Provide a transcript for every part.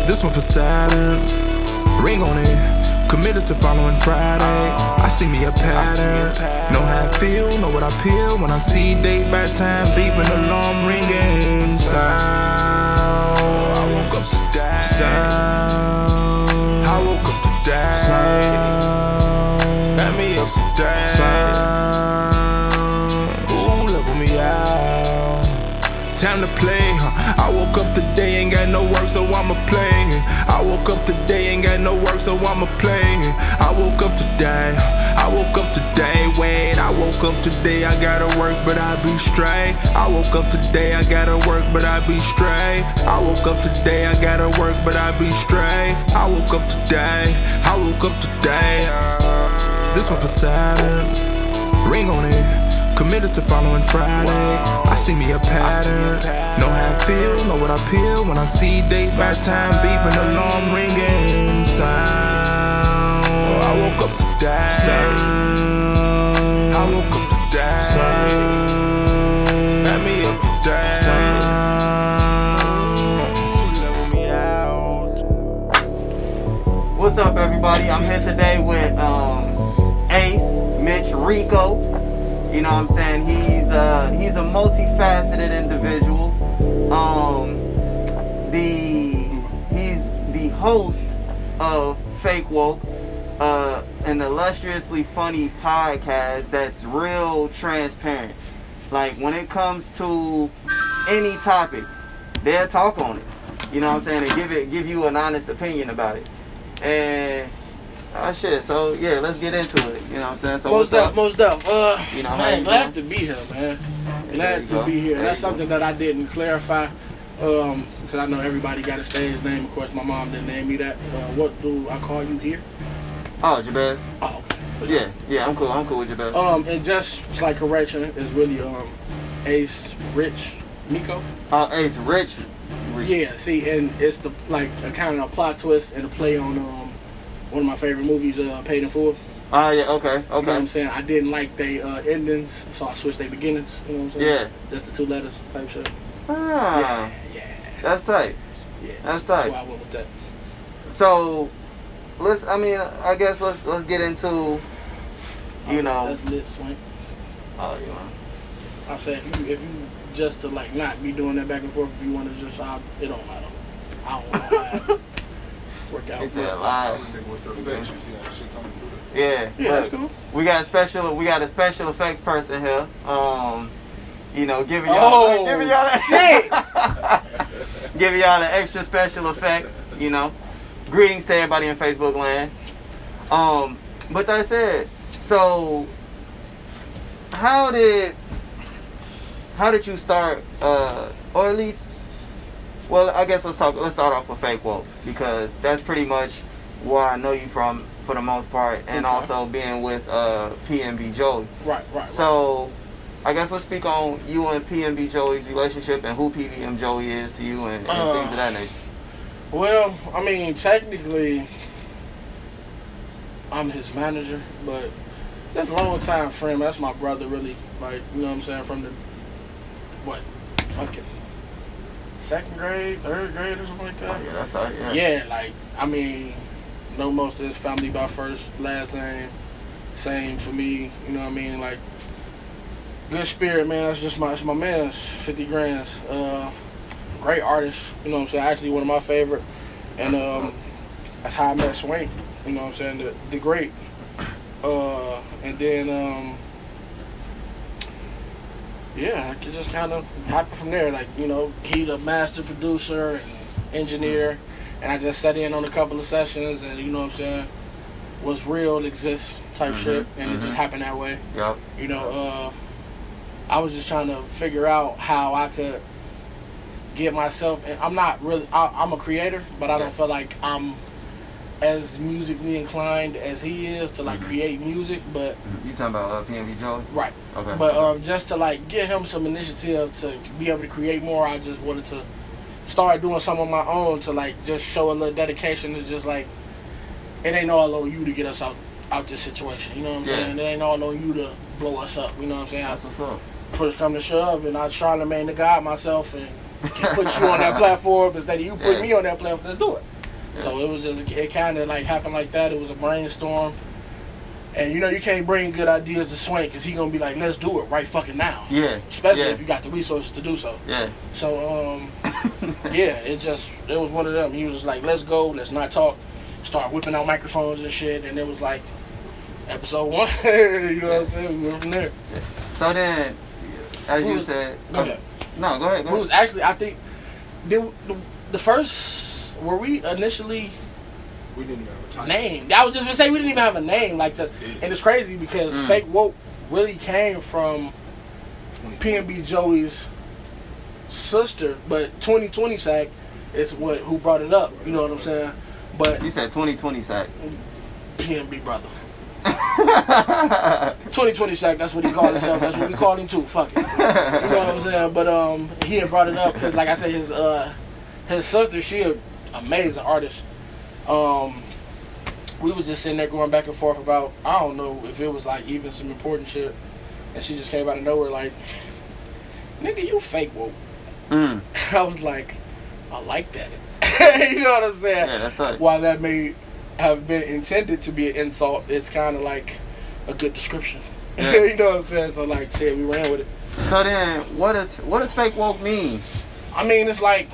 This one for Saturn. Ring on it. Committed to following Friday. I see me a pattern. Know how I feel, know what I peel when I see date by time beeping, alarm ringing. Sound. I woke up today. Sound. I woke up today. Sound. Let me up today. Sound. Ooh, level me out. Time to play, huh? I woke up today, ain't got no work, so I'ma play. I woke up today, ain't got no work, so I'ma play. I woke up today, I woke up today, wait. I woke up today, I gotta work, but I be straight. I woke up today, I gotta work, but I be straight. I woke up today, I gotta work, but I be straight. I woke up today, I woke up today. This one for Saturn, ring on it. Committed to following Friday. I see me a pattern. Know how I feel, know what I peel when I see date by time beeping, alarm ringing. Sound. I woke up today. Sound. I woke up today. Sound. Let me up today. Sound. Level me out. What's up, everybody? I'm here today with Ace Ritch Mico. You know what I'm saying? He's a multifaceted individual. He's the host of Fake Woke, an illustriously funny podcast that's real transparent. Like, when it comes to any topic, they'll talk on it. You know what I'm saying? And give you an honest opinion about it. And oh shit, so yeah, let's get into it. You know what I'm saying? So most up. You know, man, glad to be here, man. Glad to be here. That's something that I didn't clarify, because I know everybody got to say his name. Of course, my mom didn't name me that. What do I call you here? Oh, Jabez. Oh, okay. Yeah, I'm cool with Jabez. And just slight correction, is really Ace Ritch Mico. Oh, Ace Ritch. Yeah, see, and it's the like a kind of a plot twist and a play on one of my favorite movies, Paid in Full. Oh, yeah, okay. You know what I'm saying? I didn't like they endings, so I switched their beginnings. You know what I'm saying? Yeah. Just the two letters type shit. Ah. Yeah. That's tight. Yeah, that's tight. That's why I went with that. So, I guess let's get into, you know. That's lit, Swank. Oh, you know. I'm saying if you just to like not be doing that back and forth, if you want to just, it don't matter. I don't want to work out. He said live. With the effects, you see how shit coming through there. Yeah, that's cool. We got a special effects person here. You know, giving y'all giving y'all the extra special effects. You know, greetings to everybody in Facebook land. But that said, so how did you start? Or at least, well, I guess let's start off with Fake Woke, because that's pretty much where I know you from for the most part, and also being with PNB Joey. Right. So I guess let's speak on you and PNB Joey's relationship and who PNB Joey is to you and things of that nature. Well, I mean, technically, I'm his manager, but just a long time friend. That's my brother, really. Like, you know what I'm saying? From the fucking second grade, third grade, or something like that. Oh, yeah, that's tight. Yeah, like, I mean, know most of his family by first, last name. Same for me, you know what I mean? Like, good spirit, man. That's just my man's 50 grands. Great artist, you know what I'm saying? Actually, one of my favorite. And that's how I met Swank, you know what I'm saying? The great. And then, yeah, it just kind of happened from there. Like, you know, he the master producer and engineer. And I just sat in on a couple of sessions and, you know what I'm saying, what's real exists type shit. And it just happened that way. Yep. You know, I was just trying to figure out how I could get myself, and I'm not really, I'm a creator, but I don't feel like I'm as musically inclined as he is to like create music, but you talking about PNB Joey? Right. Okay. But just to like give him some initiative to be able to create more, I just wanted to start doing some of my own to like just show a little dedication to just like, it ain't all on you to get us out this situation, you know what I'm saying? It ain't all on you to blow us up, you know what I'm saying? That's what's up. Push come to shove, and I try to remain the God myself and put you on that platform instead of you put me on that platform. Let's do it. So it was just, it kind of like happened like that. It was a brainstorm. And you know, you can't bring good ideas to Swank because he going to be like, let's do it right fucking now. Yeah. Especially if you got the resources to do so. Yeah. So, yeah, it was one of them. He was just like, let's go, let's not talk. Start whipping out microphones and shit. And it was like, episode 1. You know what I'm saying? We went from there. So then, as you said. Go ahead. No, go ahead. It was actually, I think, the first, were we initially... We didn't even have a title. Name. I was just gonna say we didn't even have a name like that, and it's crazy because Fake Woke really came from PNB Joey's sister, but 2020 Sack is who brought it up. You know what I'm saying? But You said 2020 Sack. PNB brother. 2020 Sack. That's what he called himself. That's what we call him too. Fuck it. You know what I'm saying? But he had brought it up because, like I said, his sister, she an amazing artist. We was just sitting there going back and forth about, I don't know if it was like even some important shit, and she just came out of nowhere like, nigga, you fake woke. I was like, I like that. You know what I'm saying? Yeah, that's right. While that may have been intended to be an insult, it's kind of like a good description. Yeah. You know what I'm saying? So like, shit, we ran with it. So then, what does fake woke mean? I mean, it's like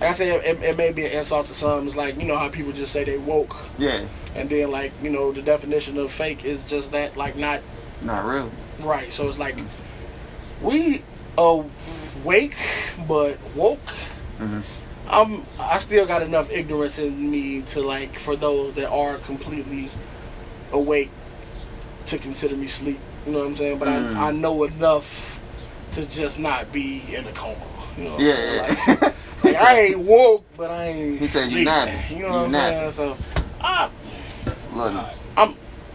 I said, it may be an insult to some. It's like, you know how people just say they woke. Yeah. And then, like, you know, the definition of fake is just that, like, not real. Right. So it's like, we awake, but woke. I still got enough ignorance in me to, like, for those that are completely awake to consider me sleep. You know what I'm saying? But I know enough to just not be in a coma. You know what I'm saying? Like, I ain't woke, but I ain't. He said sleeping. you not. You know what I'm saying? So,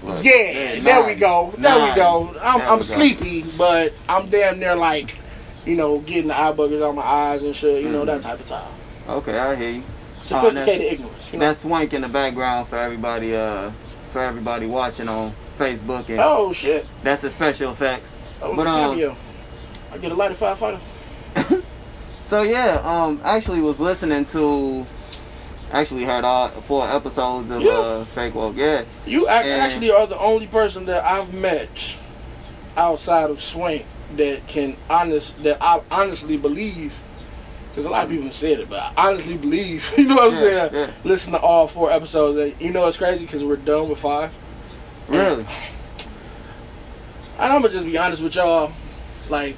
Look, there we go. I'm sleepy, but I'm damn near like, you know, getting the eye buggers out my eyes and shit. You know, that type of time. Okay, I hear you. Sophisticated ignorance. You know? That's Swank in the background for everybody. For everybody watching on Facebook. And oh shit. That's the special effects. Oh, but I get a lighter firefighter. So yeah, actually was listening to, heard all 4 episodes of Fake Woke. Yeah. You actually are the only person that I've met outside of Swank that I honestly believe, because a lot of people have said it, but I honestly believe, you know what I'm saying? Yeah. Listen to all 4 episodes. And you know it's crazy because we're done with 5. Really? And I'm gonna just be honest with y'all, like,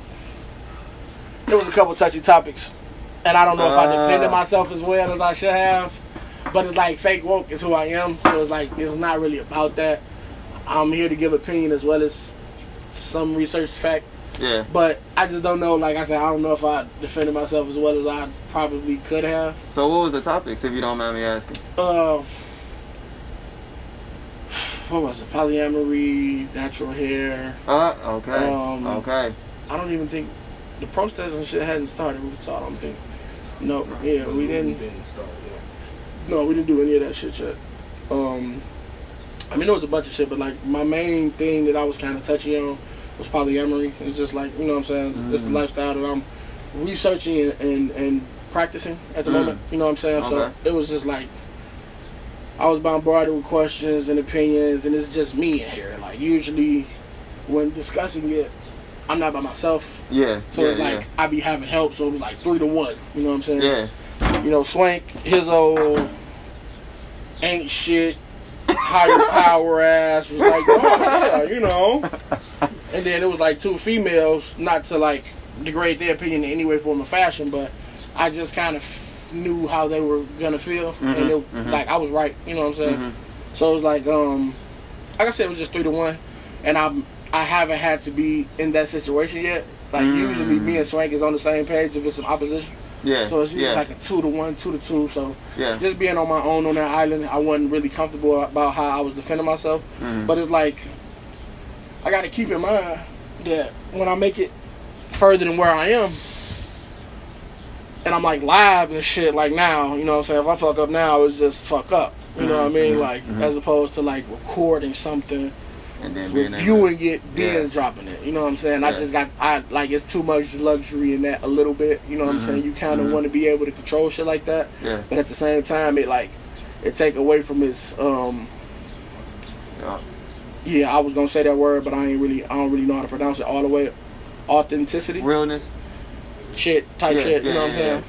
there was a couple touchy topics, and I don't know if I defended myself as well as I should have, but it's like Fake Woke is who I am, so it's like, it's not really about that. I'm here to give opinion as well as some research fact. Yeah. But I just don't know, like I said, I don't know if I defended myself as well as I probably could have. So what was the topics, if you don't mind me asking? What was it? Polyamory, natural hair. Okay. Okay. I don't even think the protests and shit hadn't started, so I don't think. No, yeah, we didn't start. No, we didn't do any of that shit yet. I mean, there was a bunch of shit, but like my main thing that I was kind of touchy on was polyamory. It's just like, you know what I'm saying? It's the lifestyle that I'm researching and practicing at the moment. You know what I'm saying? Okay. So it was just like, I was bombarded with questions and opinions, and it's just me in here. Like, usually when discussing it, I'm not by myself. Yeah. So it's like, I be having help, so it was like 3 to 1. You know what I'm saying? Yeah. You know, Swank, his old ain't shit, higher power ass was like, oh yeah, you know. And then it was like 2 females, not to like degrade their opinion in any way, form, or fashion, but I just kind of knew how they were gonna feel, and it, like, I was right. You know what I'm saying? So it was like I said, it was just 3 to 1, and I haven't had to be in that situation yet. Like, usually me and Swank is on the same page if it's some opposition. Yeah. So it's usually like a 2 to 1, 2 to 2. So yeah, just being on my own on that island, I wasn't really comfortable about how I was defending myself. But it's like, I got to keep in mind that when I make it further than where I am, and I'm like live and shit, like now, you know what I'm saying? If I fuck up now, it's just fuck up. You know what I mean? Like, as opposed to like recording something And then being reviewing it, then Yeah. dropping it. You know what I'm saying? Yeah. I like it's too much luxury in that a little bit. You know what I'm saying? You kind of want to be able to control shit like that, Yeah. but at the same time, it take away from its yeah, I was gonna say that word, but I don't really know how to pronounce it all the way. Authenticity, Realness. shit, type Yeah, shit. You yeah, know what I'm yeah,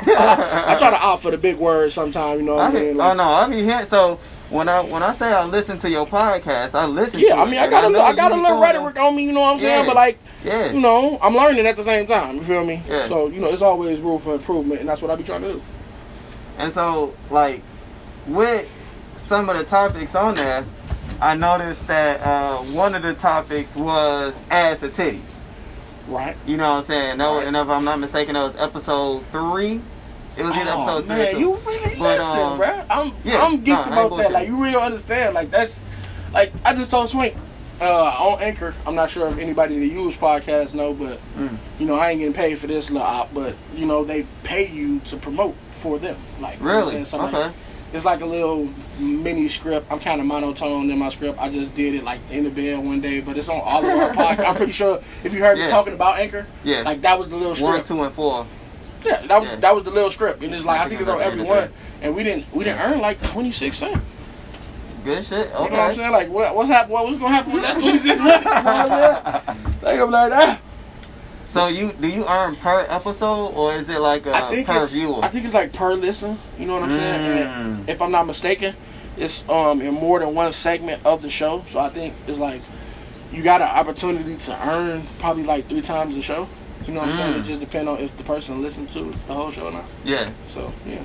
saying? I try to opt for the big words sometimes. You know what I mean? Oh no, I be hearing. So when I say I listen to your podcast, I listen. Yeah, to I mean, it, I got and a you little doing rhetoric on me. You know what I'm saying? Yeah. But like, Yeah. you know, I'm learning at the same time. You feel me? Yeah. So you know, it's always room for improvement, and that's what I be trying to do. And so, like, with some of the topics on there, I noticed that one of the topics was ass or titties. Right. You know what I'm saying? That was, Right. and if I'm not mistaken, that was episode 3. It was either episode 3 or man, 2. you really But, listen, bruh. I'm yeah, geeked nah, I ain't about that. bullshitting. Like, you really don't understand. Like, that's like I just told Swink on Anchor. I'm not sure if anybody that use podcasts know, but you know, I ain't getting paid for this little op, but you know, they pay you to promote for them. Like, you know what I'm Really? saying? So, Okay. like, it's like a little mini script. I'm kind of monotone in my script. I just did it like in the bed one day, but it's on all of our podcasts. I'm pretty sure if you heard me Yeah. talking about Anchor, Yeah. like that was the little 1, script. 2, and 4. Yeah, that was the little script, and it's like I think it's on every Yeah. one, and we didn't earn like 26 cents. Good shit. Okay. You know what I'm saying? Like what's gonna happen when that's 26 cents? You know what I'm saying? Like I'm like that. So do you earn per episode, or is it like per viewer? I think it's like per listen. You know what I'm saying? And if I'm not mistaken, it's in more than one segment of the show. So I think it's like you got an opportunity to earn probably like 3 times the show. You know what I'm saying? It just depends on if the person listens to the whole show or not. Yeah. So yeah. Yeah,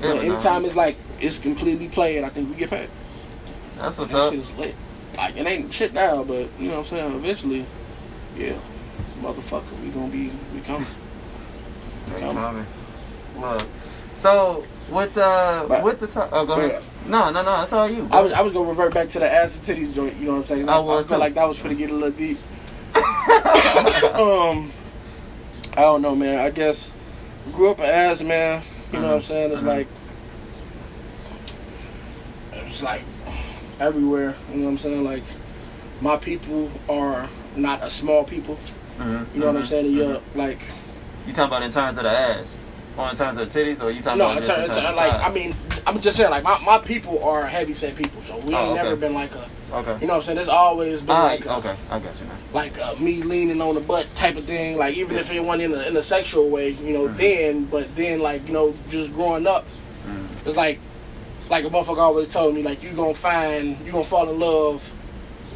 But but anytime no. it's like it's completely played, I think we get paid. That's what's That up. shit is lit. Like it ain't shit now, but you know what I'm saying. Eventually, yeah, motherfucker, we coming. They coming. Look. So with the top. Oh, go ahead. No, that's all you. I was gonna revert back to the ass and titties joint. You know what I'm saying? I felt like that was finna get a little deep. I don't know, man. I guess grew up an ass man. You know what I'm saying? It's like everywhere. You know what I'm saying? Like my people are not a small people. You know what I'm saying? And you're like. You talking about in terms of the ass, or in terms of the titties, or you talking No, about in just in terms terms of of like size? I mean, I'm just saying like my people are heavy set people, so we ain't okay. never been like a. Okay. You know what I'm saying? It's always been like a, okay, I got you, man. like me leaning on the butt type of thing. Like even if it wasn't in a sexual way, you know, then like you know just growing up, it's like a motherfucker always told me like you gonna fall in love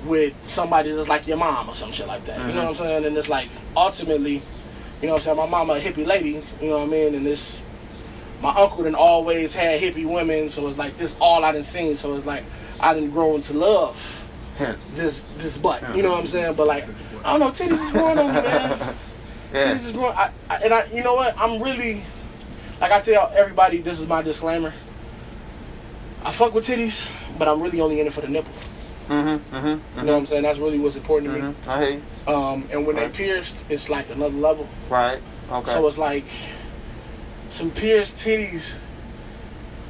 with somebody that's like your mom or some shit like that. You know what I'm saying? And it's like ultimately, you know what I'm saying? My mama a hippie lady, you know what I mean? And this my uncle done always had hippie women, so it's like this all I done seen. So it's like I done grown to love Hips. this butt. You know what I'm saying? But like I don't know, titties is growing on me, man. Yeah. Titties is growing. I you know what? I'm really like I tell everybody. This is my disclaimer. I fuck with titties, but I'm really only in it for the nipple. You know what I'm saying? That's really what's important to me. I hear you. And when they pierced, it's like another level. Right. Okay. So it's like some pierced titties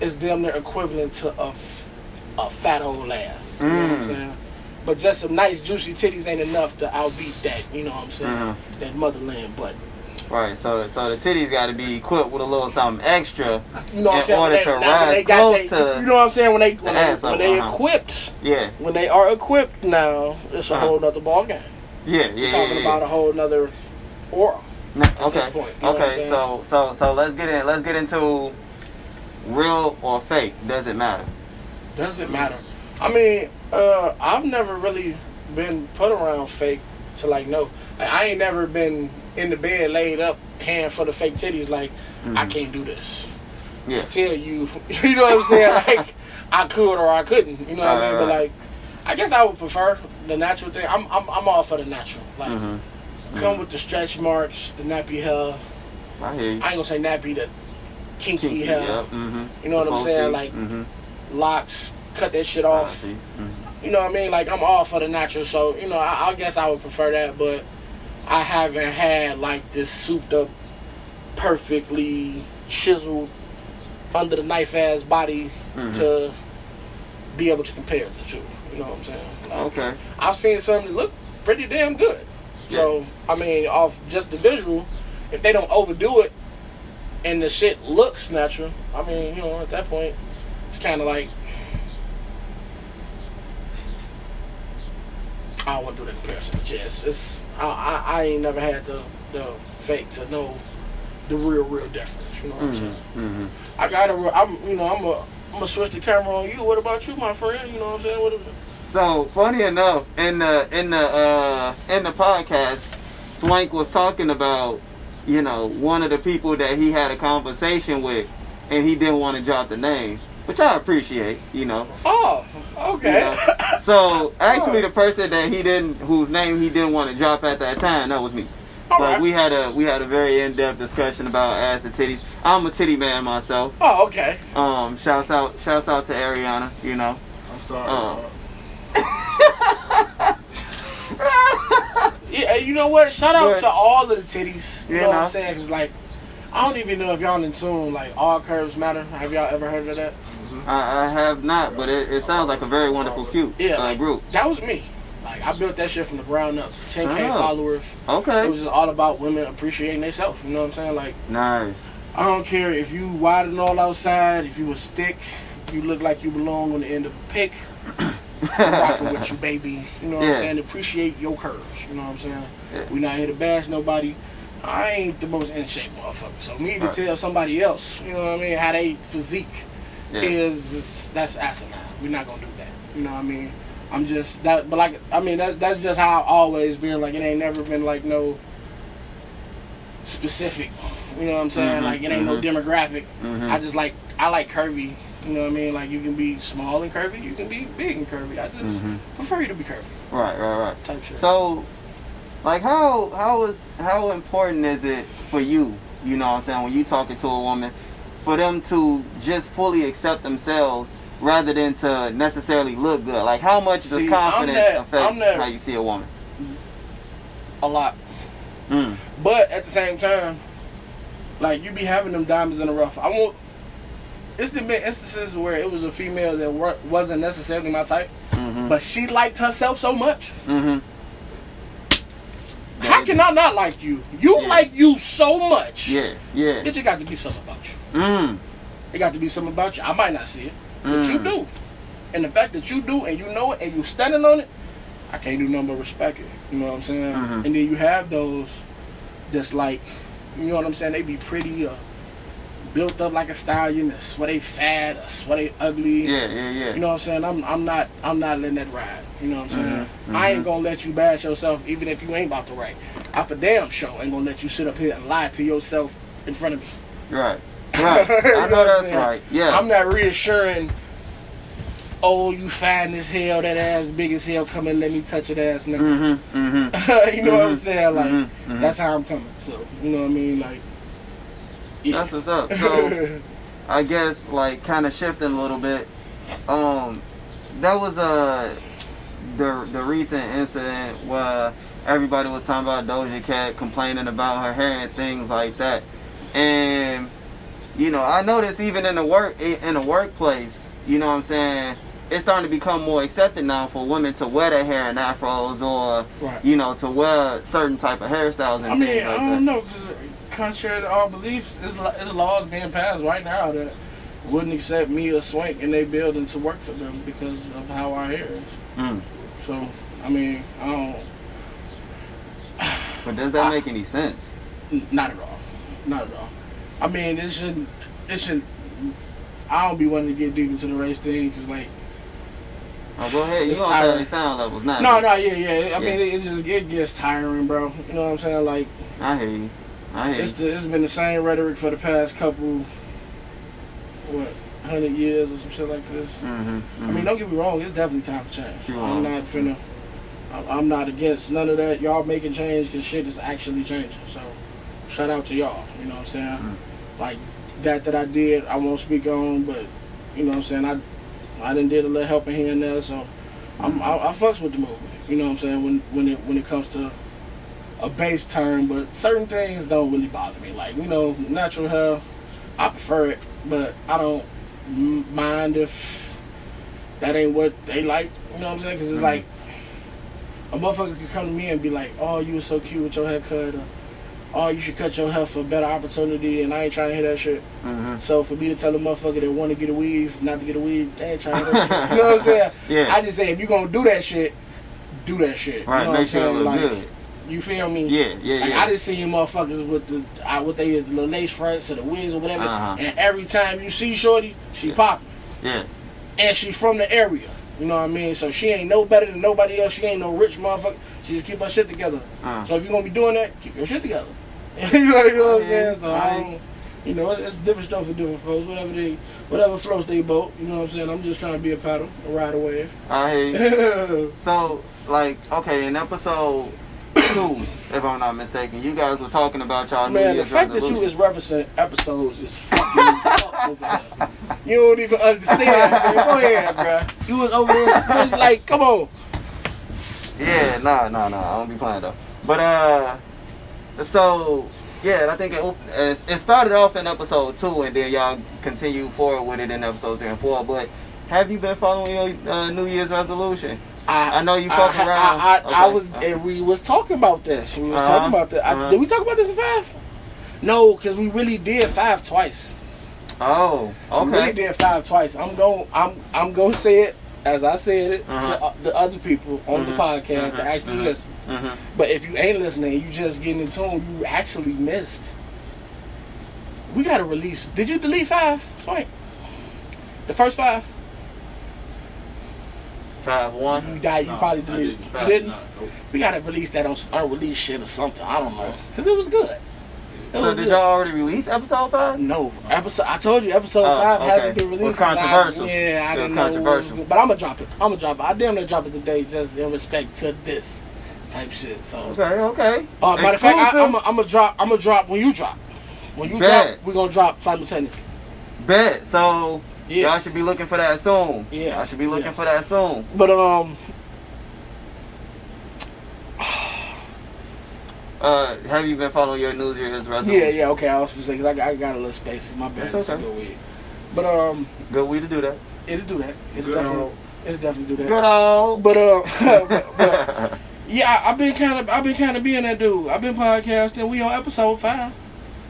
is damn near equivalent to a fat old ass. You know what I'm saying? But just some nice juicy titties ain't enough to outbeat that. You know what I'm saying? That motherland butt. Right. So the titties got to be equipped with a little something extra You know what I'm in saying? order to rise close to. you know what I'm saying? When they equipped, Yeah. when they are equipped now, it's a whole nother ball game. Yeah. We're talking about a whole nother aura. Okay. this point, you know what I'm Okay. saying? So let's get into real or fake. Does it matter? Doesn't matter. I mean, I've never really been put around fake to like know. Like, I ain't never been in the bed laid up, hand for the fake titties. Like I can't do this. Yeah. To tell you, you know what I'm saying? Like I could or I couldn't. You know what I mean? But like, I guess I would prefer the natural thing. I'm all for the natural. Like come with the stretch marks, the nappy hair. I hear you. I ain't gonna say nappy, the kinky hair. Yep. You know what I'm saying? Like locks, cut that shit off. You know what I mean? Like I'm all for the natural, so you know I guess I would prefer that, but I haven't had like this souped up, perfectly chiseled, under the knife ass body to be able to compare the two. You You know what I'm saying? Like, Okay. I've seen something that look pretty damn good. Yeah. So, I mean, off just the visual, if they don't overdo it and the shit looks natural, I mean, you know, at that point, it's kind of like, I don't want to do the comparison, but yes, it's, I ain't never had the fake to know the real difference. You know what I'm saying? Mm-hmm. I'm gonna switch the camera on you. What about you, my friend? You know what I'm saying? What? So funny enough, in the podcast, Swank was talking about, you know, one of the people that he had a conversation with, and he didn't want to drop the name, which I appreciate, you know. Oh, okay. You know? So actually, the person whose name he didn't want to drop at that time, that was me. All But right. we had a very in-depth discussion about ass and titties. I'm a titty man myself. Oh, okay. Shouts out to Ariana, you know. I'm sorry. Yeah, you know what? Shout out to all of the titties. You know what I'm know. saying? Because, like, I don't even know if y'all in tune, like, All Curves Matter. Have y'all ever heard of that? I have not, but it sounds like a very wonderful, cute group. That was me. Like, I built that shit from the ground up. 10K followers. Okay. It was just all about women appreciating themselves. You know what I'm saying? Like, Nice. I don't care if you wide and all outside, if you was thick, if you look like you belong on the end of a pick. I'm rocking with you, baby. You know what I'm saying? Appreciate your curves. You know what I'm saying? Yeah. We not here to bash nobody. I ain't the most in shape motherfucker. So me to tell somebody else, you know what I mean, how they physique is that's asinine. We're not gonna do that. You know what I mean? I'm just that, but like I mean that's just how I've always been. Like it ain't never been like no specific. You know what I'm saying? Like it ain't no demographic. I like curvy. You know what I mean? Like you can be small and curvy, you can be big and curvy. I just prefer you to be curvy. Right. Type shit. So, like, how important is it for you? You know what I'm saying? When you talking to a woman, for them to just fully accept themselves rather than to necessarily look good. Like, how much does confidence affect how you see a woman? A lot. But at the same time, like you be having them diamonds in the rough. It's the instances where it was a female that wasn't necessarily my type, but she liked herself so much. How can I not like you? You like you so much. Yeah. It just got to be something about you. It got to be something about you. I might not see it, but you do. And the fact that you do and you know it and you standing on it, I can't do nothing but respect it. You know what I'm saying? And then you have those that's like, you know what I'm saying? They be pretty built up like a stallion. I swear they fat. I swear they ugly. Yeah. You know what I'm saying? I'm not letting that ride. You know what I'm saying? I ain't gonna let you bash yourself even if you ain't about to right. I for damn sure ain't gonna let you sit up here and lie to yourself in front of me. Right. I know that's right. Yeah. I'm not reassuring. Oh, you fine as hell, that ass big as hell. Come and let me touch your ass, nigga. You know what I'm saying? Like that's how I'm coming. So you know what I mean? Like. Yeah. That's what's up. So, I guess, like, kind of shifting a little bit, that was the recent incident where everybody was talking about Doja Cat complaining about her hair and things like that. And, you know, I noticed even in the workplace, you know what I'm saying, it's starting to become more accepted now for women to wear their hair in afros or, you know, to wear certain type of hairstyles and things like that. I don't know, because contrary to all beliefs, there's laws being passed right now that wouldn't accept me or Swank in their building to work for them because of how our hair is. So, I mean, I don't... But does that make any sense? Not at all. Not at all. I mean, it shouldn't... I don't be wanting to get deep into the race thing because, like... Oh, go ahead. You gonna tell me sound levels now. No, yeah. I mean, it gets tiring, bro. You know what I'm saying? Like... I hear you. It's been the same rhetoric for the past couple, 100 years or some shit like this. I mean, don't get me wrong, it's definitely time for change. I'm not against none of that. Y'all making change because shit is actually changing. So, shout out to y'all. You know what I'm saying? Like, that I did, I won't speak on, but, you know what I'm saying? I done did a little helping here and there, so I fucks with the movement. You know what I'm saying? When it comes to a base term, but certain things don't really bother me. Like, you know, natural hair, I prefer it, but I don't mind if that ain't what they like. You know what I'm saying? Because it's like a motherfucker could come to me and be like, "Oh, you was so cute with your haircut," or "Oh, you should cut your hair for a better opportunity," and I ain't trying to hear that shit. So for me to tell a motherfucker that want to get a weave, not to get a weave, they ain't trying to hear that shit. You know what I'm saying? Yeah. I just say if you gonna do that shit, do that shit. Right, you know what I'm make sure it saying? look Like, good. you feel me? Yeah, Like, yeah. I just seen motherfuckers with the what they is, the little lace fronts or the wigs or whatever, and every time you see shorty, she popping. Yeah. And she from the area. You know what I mean? So she ain't no better than nobody else. She ain't no rich motherfucker. She just keep her shit together. So if you gonna be doing that, keep your shit together. you know what I'm saying? So I don't, you know, it's different stuff for different folks. Whatever floats they boat. You know what I'm saying? I'm just trying to be a paddle, a ride a wave. I hear you. So, like, okay, in episode 2, if I'm not mistaken, you guys were talking about y'all New Man, Year's the fact resolution. that you is referencing episodes is fucking up over there. You don't even understand, man. Go ahead, bro. You was over there like, come on. Yeah, nah, I don't be playing though. But so yeah, I think it started off in episode 2, and then y'all continue forward with it in episodes 3 and 4. But have you been following your New Year's resolution? I know you fuck around. I was, and we was talking about this. We was talking about that. Did we talk about this in 5? No, because we really did 5 twice. Oh, okay. We really did 5 twice. I'm gonna say it as I said it to the other people on the podcast to actually listen. But if you ain't listening, you just getting in tune, you actually missed. We gotta release. Did you delete 5? Swank. The first 5? 5-1. You probably deleted. You didn't? Nope. We gotta release that on some unreleased shit or something. I don't know. Because it was good. So did y'all already release episode 5? No. I told you episode 5 hasn't been released. It was controversial. I It didn't was know. controversial. But I'm gonna drop it. I damn near drop it today just in respect to this type shit. So Okay. matter of fact, I'm gonna drop when you drop. When you drop, we're gonna drop simultaneously. Bet. So Yeah. y'all should be looking for that soon. Yeah. Y'all should be looking for that soon. But have you been following your New Year's resolution? yeah, okay. I was gonna say 'cause I got a little space in my bed. That's okay. It's a good weed. But Good way to do that. it'll do that. Good old. It'll definitely do that. Good old. But yeah, I've been kind of being that dude. I've been podcasting. We on episode 5.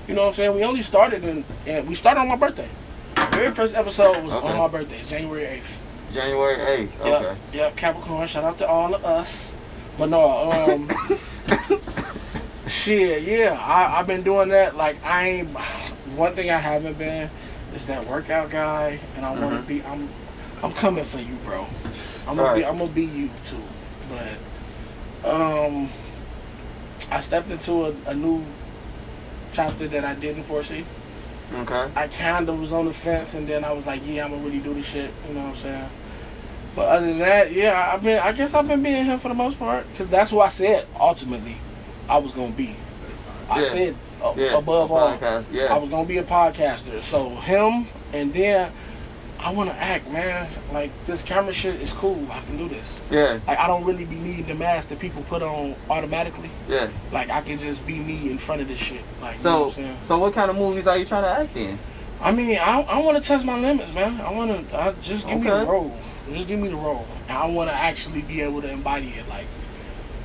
You know what I'm saying? We only started and we started on my birthday. The very first episode was on my birthday, January 8th. January 8th. Okay. Yep, Capricorn. Shout out to all of us. But no, shit, yeah, I've been doing that. Like one thing I haven't been is that workout guy, and I want to be. I'm coming for you, bro. I'm gonna be you too. But I stepped into a new chapter that I didn't foresee. Okay. I kind of was on the fence, and then I was like, yeah, I'm gonna really do this shit. You know what I'm saying? But other than that, yeah, I guess I've been being him for the most part, because that's what I said ultimately I was gonna be. I said above all, I was gonna be a podcaster. So him, and then I want to act, man. Like, this camera shit is cool. I can do this. Yeah. Like, I don't really be needing the mask that people put on automatically. Yeah. Like, I can just be me in front of this shit. Like, So, you know what I'm saying? So what kind of movies are you trying to act in? I mean, I want to test my limits, man. Just give me the role. Just give me the role. And I want to actually be able to embody it. Like,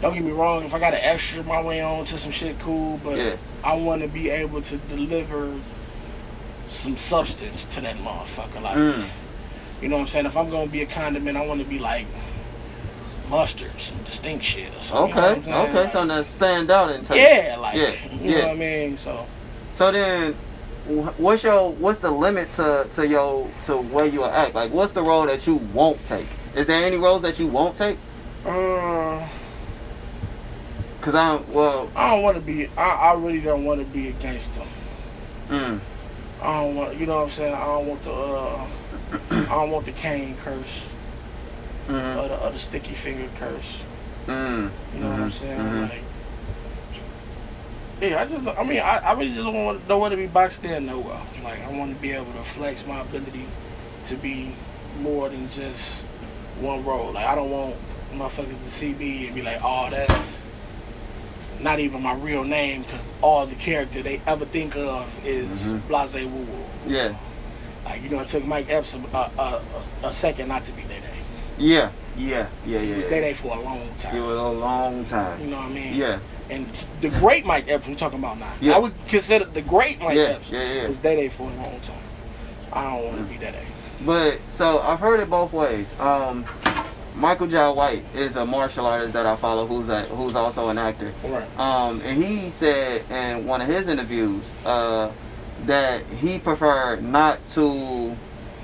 don't get me wrong, if I got to extra my way on to some shit, cool. But I want to be able to deliver some substance to that motherfucker. Like, you know what I'm saying? If I'm going to be a condiment, I want to be like mustard, some distinct shit or something. Okay, you know like, something that stand out in taste. Yeah, like, you know what I mean? So then, what's the limit to where you'll act? Like, what's the role that you won't take? Is there any roles that you won't take? Cause I don't want to be. I really don't want to be a gangster. I don't want. You know what I'm saying? I don't want the. I don't want the cane curse. Or the sticky finger curse. You know what I'm saying? Like. Yeah, I really just don't want to be boxed in nowhere. Like, I want to be able to flex my ability to be more than just one role. Like, I don't want motherfuckers to see me and be like, oh, that's not even my real name, because all the character they ever think of is blase woo woo. Yeah. Like, you know, it took Mike Epps a second not to be Day Day. Yeah. He was Day Day for a long time. It was a long time. You know what I mean? Yeah. And the great Mike Epps we're talking about now. Yeah. I would consider the great Mike Epps Yeah. was Day Day for a long time. I don't want to be Day Day. But so I've heard it both ways. Michael Jai White is a martial artist that I follow, who's also an actor. Right. And he said in one of his interviews that he preferred not to,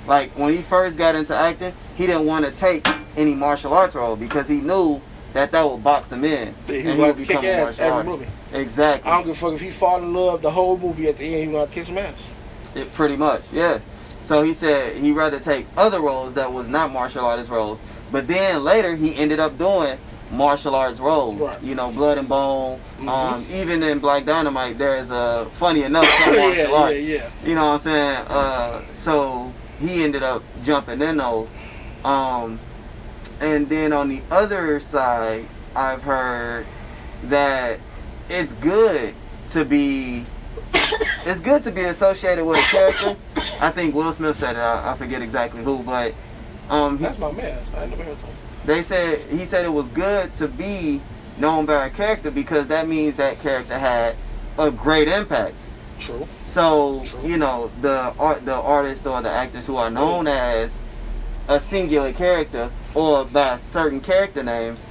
like when he first got into acting, he didn't want to take any martial arts role because he knew that would box him in. He and would kick ass every movie. Exactly. I don't give a fuck if he fall in love the whole movie at the end, he gonna have to kick some ass. Pretty much, yeah. So he said he'd rather take other roles that was not martial artist roles. But then later he ended up doing martial arts roles. Right. You know, Blood and Bone. Mm-hmm. Even in Black Dynamite, there is a funny enough some martial arts. Yeah. You know what I'm saying? So he ended up jumping in those. And then on the other side, I've heard that it's good to be associated with a character. I think Will Smith said it. I forget exactly who, but that's my man. I never heard that. He said it was good to be known by a character because that means that character had a great impact. True. So you know the artists or the actors who are known as a singular character or by certain character names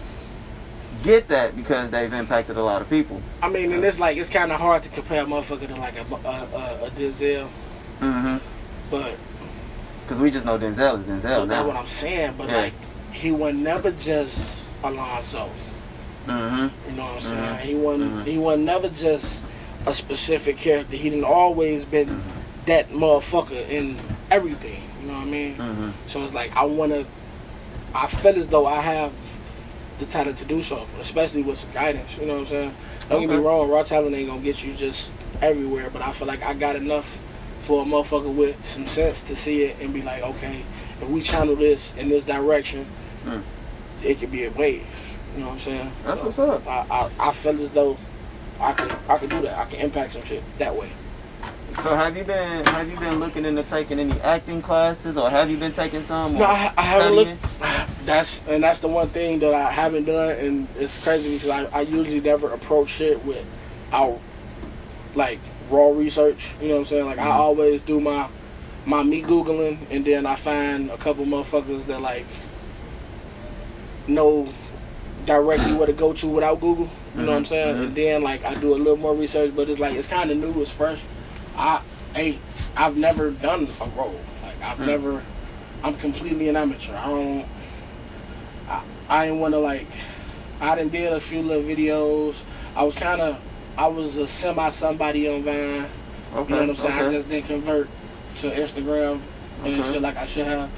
get that because they've impacted a lot of people. I mean, and it's like it's kind of hard to compare a motherfucker to like a Denzel. Mm-hmm. But because we just know Denzel is Denzel now. That's what I'm saying. But like he was never just Alonzo. Mm-hmm. You know what I'm saying? He was never just a specific character. He didn't always been that motherfucker in everything. You know what I mean? Mm-hmm. So it's like I feel as though I have the talent to do so, especially with some guidance. You know what I'm saying? Don't get me wrong, raw talent ain't gonna get you just everywhere, but I feel like I got enough for a motherfucker with some sense to see it and be like, okay, if we channel this in this direction, it could be a wave. You know what I'm saying? That's what's up. I feel as though I can do that. I can impact some shit that way. So have you been looking into taking any acting classes, or have you been taking some? No, I haven't looked. That's the one thing that I haven't done, and it's crazy because I usually never approach shit without like raw research. You know what I'm saying? Like I always do my me googling, and then I find a couple motherfuckers that like know directly where to go to without Google. You know what I'm saying? And then like I do a little more research, but it's like it's kind of new. It's fresh. I've never done a role. Like I'm completely an amateur. I didn't want to like, I done did a few little videos. I was a semi-somebody on Vine. Okay, you know what I'm saying? I just didn't convert to Instagram and shit like I should have.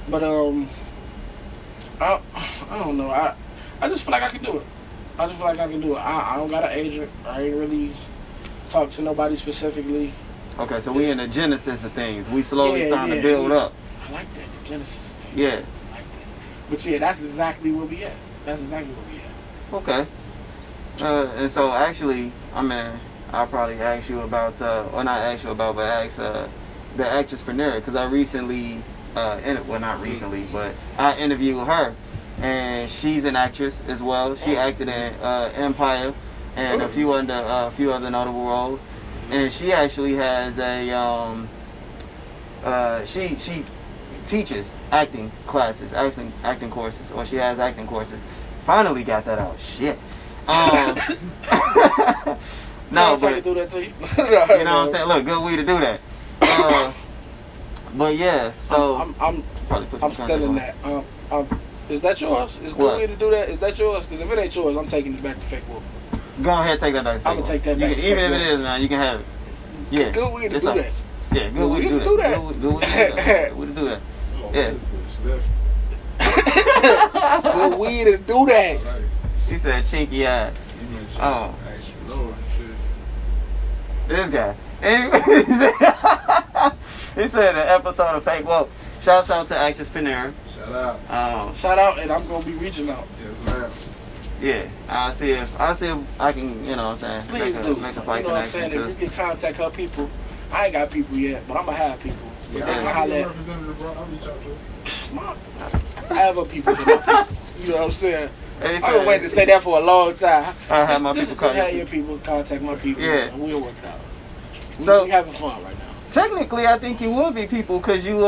But I don't know. I just feel like I can do it. I don't got an agent. I ain't really talk to nobody specifically. Okay, so we in the genesis of things. We slowly starting to build up. I like that, the genesis of things. Yeah. I like that. But yeah, that's exactly where we at. Okay. And so actually, I mean, I'll probably ask you about, or not ask you about, but ask the actress-preneur, because I recently, not recently, but I interviewed her, and she's an actress as well. She acted in Empire and a few other notable roles, and she actually has a she teaches acting classes, acting courses, or she has acting courses. Finally got that out. Shit. No, but I can do that to you. You know what I'm saying? Look, good way to do that. But yeah, so I'm still in that. Is that yours? Is good way to do that? Is that yours? Because if it ain't yours, I'm taking it back to fake book. Go ahead, take that back. I'm gonna take that back. Even if it is, man, you can have it. Yeah, good way to do that. Yeah, good way to do that. Good way to do that. Yeah. Good way to do that. He said chinky eye. Oh. This guy. He said an episode of Fake Woke. Shouts out to actress Panera. Shout out, and I'm gonna be reaching out. Yes, ma'am. Yeah, I'll see if I can, you know what I'm saying, Please do. make a You fight know what I'm connection. saying? If you can contact her people, I ain't got people yet, but I'm gonna have people. Yeah, I I'll holler be a at representative, bro. I'll reach out to you. I have a people. You know what I'm saying? Hey, I've been waiting to say that for a long time. I have my Just people call have you. your people contact my people. Yeah. And we'll work it out. So- we having fun right now. Technically, I think you would be people because you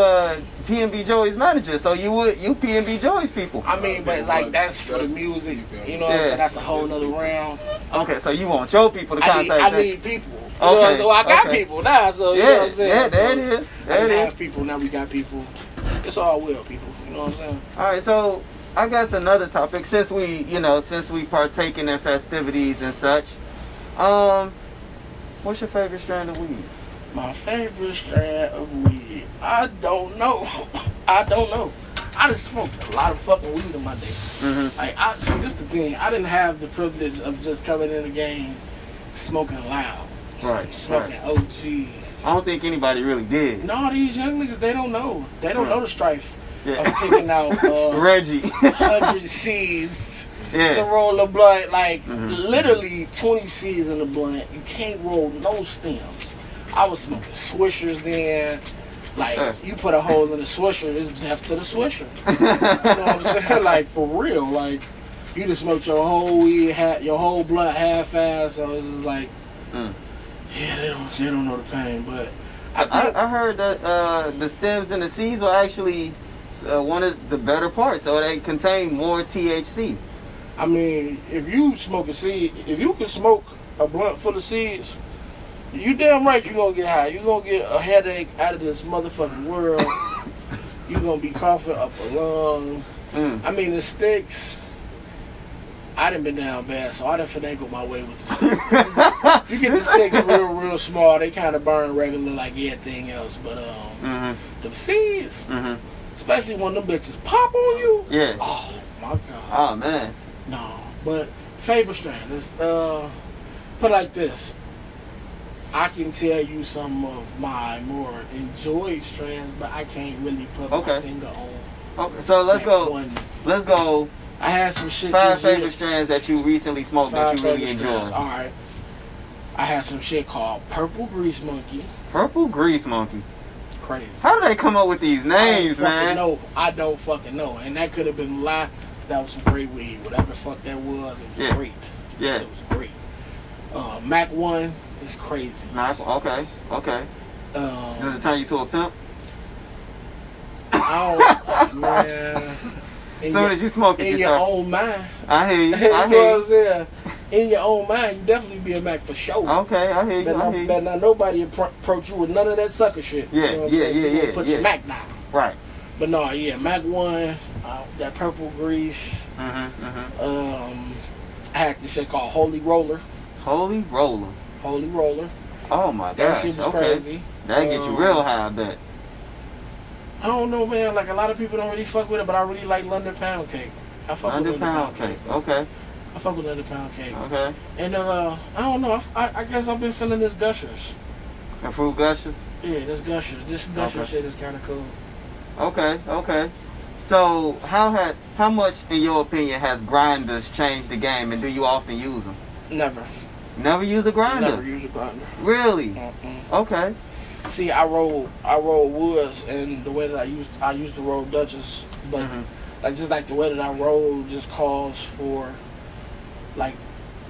P&B Joey's manager, so you P&B Joey's people. I mean, but like that's for the music. You know what I'm saying? That's a whole nother round. Okay, so you want your people to I contact them. need people. You know what I'm saying? So I got people now. So you know what I'm saying? Yeah, there it So is. There it I is. have people now. We got people. It's all will people. You know what I'm saying? All right, so I guess another topic since we partaking in festivities and such. What's your favorite strand of weed? My favorite strand of weed. I don't know. I just smoked a lot of fucking weed in my day. Mm-hmm. Like, see, this is the thing. I didn't have the privilege of just coming in the game smoking loud. Right. Smoking Right. OG. I don't think anybody really did. No, these young niggas, they don't know. They don't know the strife Yeah. of picking out Reggie. 100 seeds to Yeah. roll a blunt. Like, Mhm. literally 20 seeds in the blunt. You can't roll no stems. I was smoking Swishers then. Like, you put a hole in the Swisher, it's death to the Swisher. You know what I'm saying? Like, for real. Like, you just smoked your whole weed, your whole blunt half-ass. So it's just like, yeah, they don't know the pain. But I heard that the stems and the seeds were actually one of the better parts, so they contain more THC. I mean, if you smoke a seed, if you can smoke a blunt full of seeds, you damn right you're gonna get high. You're gonna get a headache out of this motherfucking world. You're gonna be coughing up a lung. I mean, the sticks, I done been down bad, so I done finagled my way with the sticks. If you get the sticks real small, they kind of burn regular like everything else. But the seeds, especially when them bitches pop on you. Yeah. Oh my god. Oh man. No, but favorite strand is put like this. I can tell you some of my more enjoyed strands, but I can't really put my finger on. Okay, so let's go. One. Let's go. I had some shit. 5 favorite strands that you recently smoked that you really enjoyed. All right. I had some shit called Purple Grease Monkey. Purple Grease Monkey. Crazy. How do they come up with these names, man? I don't fucking know. And that could have been a lie. That was some great weed. Whatever the fuck that was, it was great. Yeah. It was great. Mac 1 is crazy. Mac, okay. Does it turn you to a pimp? Oh, man. As soon as you smoke it, in your own mind. I hear you. You know what I'm saying? In your own mind, you definitely be a Mac for sure. Okay, I hear you. Better not nobody approach you with none of that sucker shit. Yeah, you know what I'm saying? yeah. Put your Mac down. Right. But no, yeah, Mac 1, that Purple Grease. I had this shit called Holy Roller. Holy Roller. Oh my gosh. That shit was crazy. That get you real high, I bet. I don't know, man. Like, a lot of people don't really fuck with it, but I really like London Pound Cake. I fuck with London Pound Cake. Okay. I fuck with London Pound Cake. Okay. And I don't know. I guess I've been feeling this Gushers. The Fruit Gushers? Yeah, this Gushers. This Gusher shit is kind of cool. Okay. So, how much, in your opinion, has grinders changed the game, and do you often use them? Never. Never use a grinder? Never use a grinder. Really? Okay. See, I roll woods, and the way that I used to roll Dutchess, but like just like the way that I roll just calls for like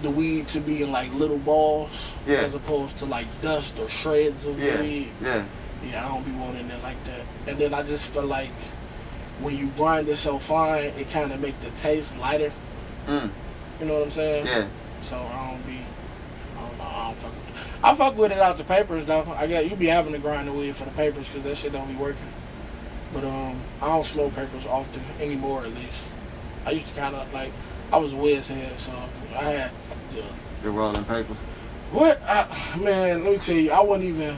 the weed to be in like little balls, as opposed to like dust or shreds of weed. Yeah, I don't be wanting it like that. And then I just feel like when you grind it so fine, it kind of make the taste lighter. You know what I'm saying? Yeah. So I don't fuck with it. I fuck with it out the papers though. I got you be having to grind the weed for the papers because that shit don't be working. But I don't smoke papers often anymore, at least. I used to kind of like I was a whiz head, so I had the rolling papers. What? Man, let me tell you, I wasn't even.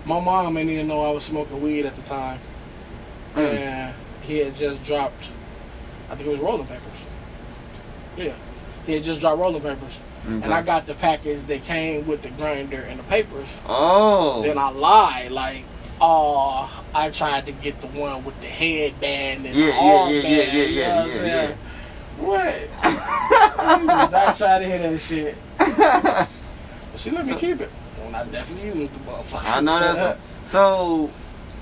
My mom didn't even know I was smoking weed at the time, and he had just dropped. I think it was rolling papers. Yeah, he had just dropped rolling papers. And I got the package that came with the grinder and the papers. Oh. Then I lied, like, I tried to get the one with the headband and the armband. Yeah. What? You was not trying to hear that shit. But she let me keep it. when I definitely used the motherfuckers. I know that's right. So,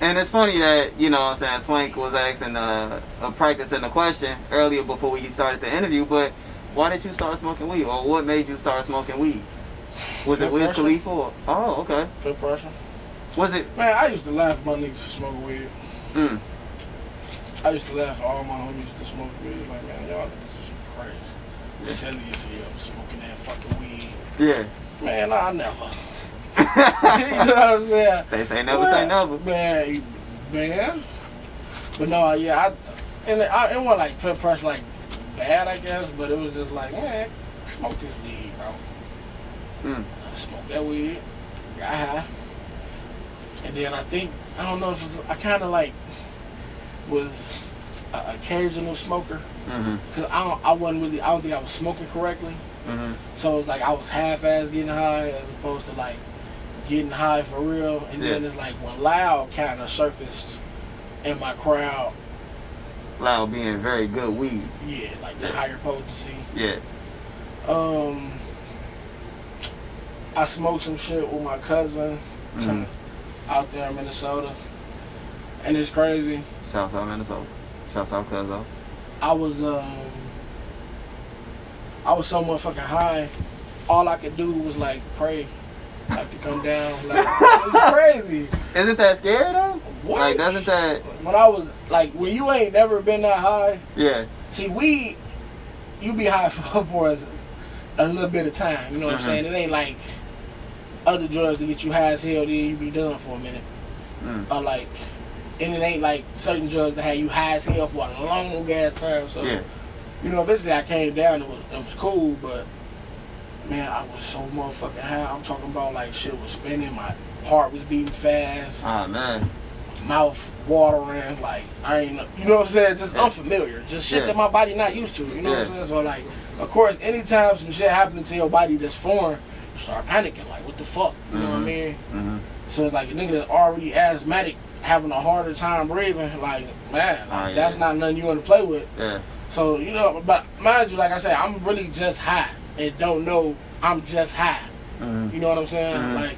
and it's funny that, you know what I'm saying, Swank was asking, practicing the question earlier before we started the interview, but why did you start smoking weed? Or what made you start smoking weed? Was it Wiz Khalifa? Or, oh, okay. Peer pressure. Was it? Man, I used to laugh at my niggas for smoking weed. Mm. I used to laugh at all my homies that smoke weed. Like, man, y'all niggas is crazy. This Elliot's here smoking that fucking weed. Yeah. Man, I never. You know what I'm saying? They say never say never. Man. But no, yeah, it wasn't like peer pressure like bad, I guess, but it was just like, man, smoke this weed, bro. I smoked that weed, got high. And then I don't know if it was, I kind of like was an occasional smoker. Because I don't think I was smoking correctly. So it was like I was half-ass getting high as opposed to like getting high for real. And then it's like when Loud kind of surfaced in my crowd. Loud being very good weed. Yeah, like the higher potency. Yeah. I smoked some shit with my cousin out there in Minnesota. And it's crazy. Shouts out Minnesota. Shouts out Cuzzo. I was so motherfucking high. All I could do was like pray, like to come down. Like it was crazy. Isn't that scary though? What? Like doesn't that? When I was like, when you ain't never been that high. Yeah. See, weed, you be high for a little bit of time. You know what I'm saying? It ain't like other drugs that get you high as hell. Then you be done for a minute. Or like, and it ain't like certain drugs that have you high as hell for a long ass time. So. Yeah. You know, eventually I came down, it was cool, but man, I was so motherfucking high. I'm talking about like shit was spinning, my heart was beating fast. Oh man. Mouth watering, like I ain't, you know what I'm saying? Just unfamiliar, just shit that my body not used to. You know what I'm saying? So like, of course, anytime some shit happening to your body that's foreign, you start panicking. Like, what the fuck? You know what I mean? So it's like a nigga that's already asthmatic having a harder time breathing. Like, man, like, that's not nothing you want to play with. Yeah. So, you know, but mind you, like I said, I'm really just high and don't know I'm just high. You know what I'm saying? Like,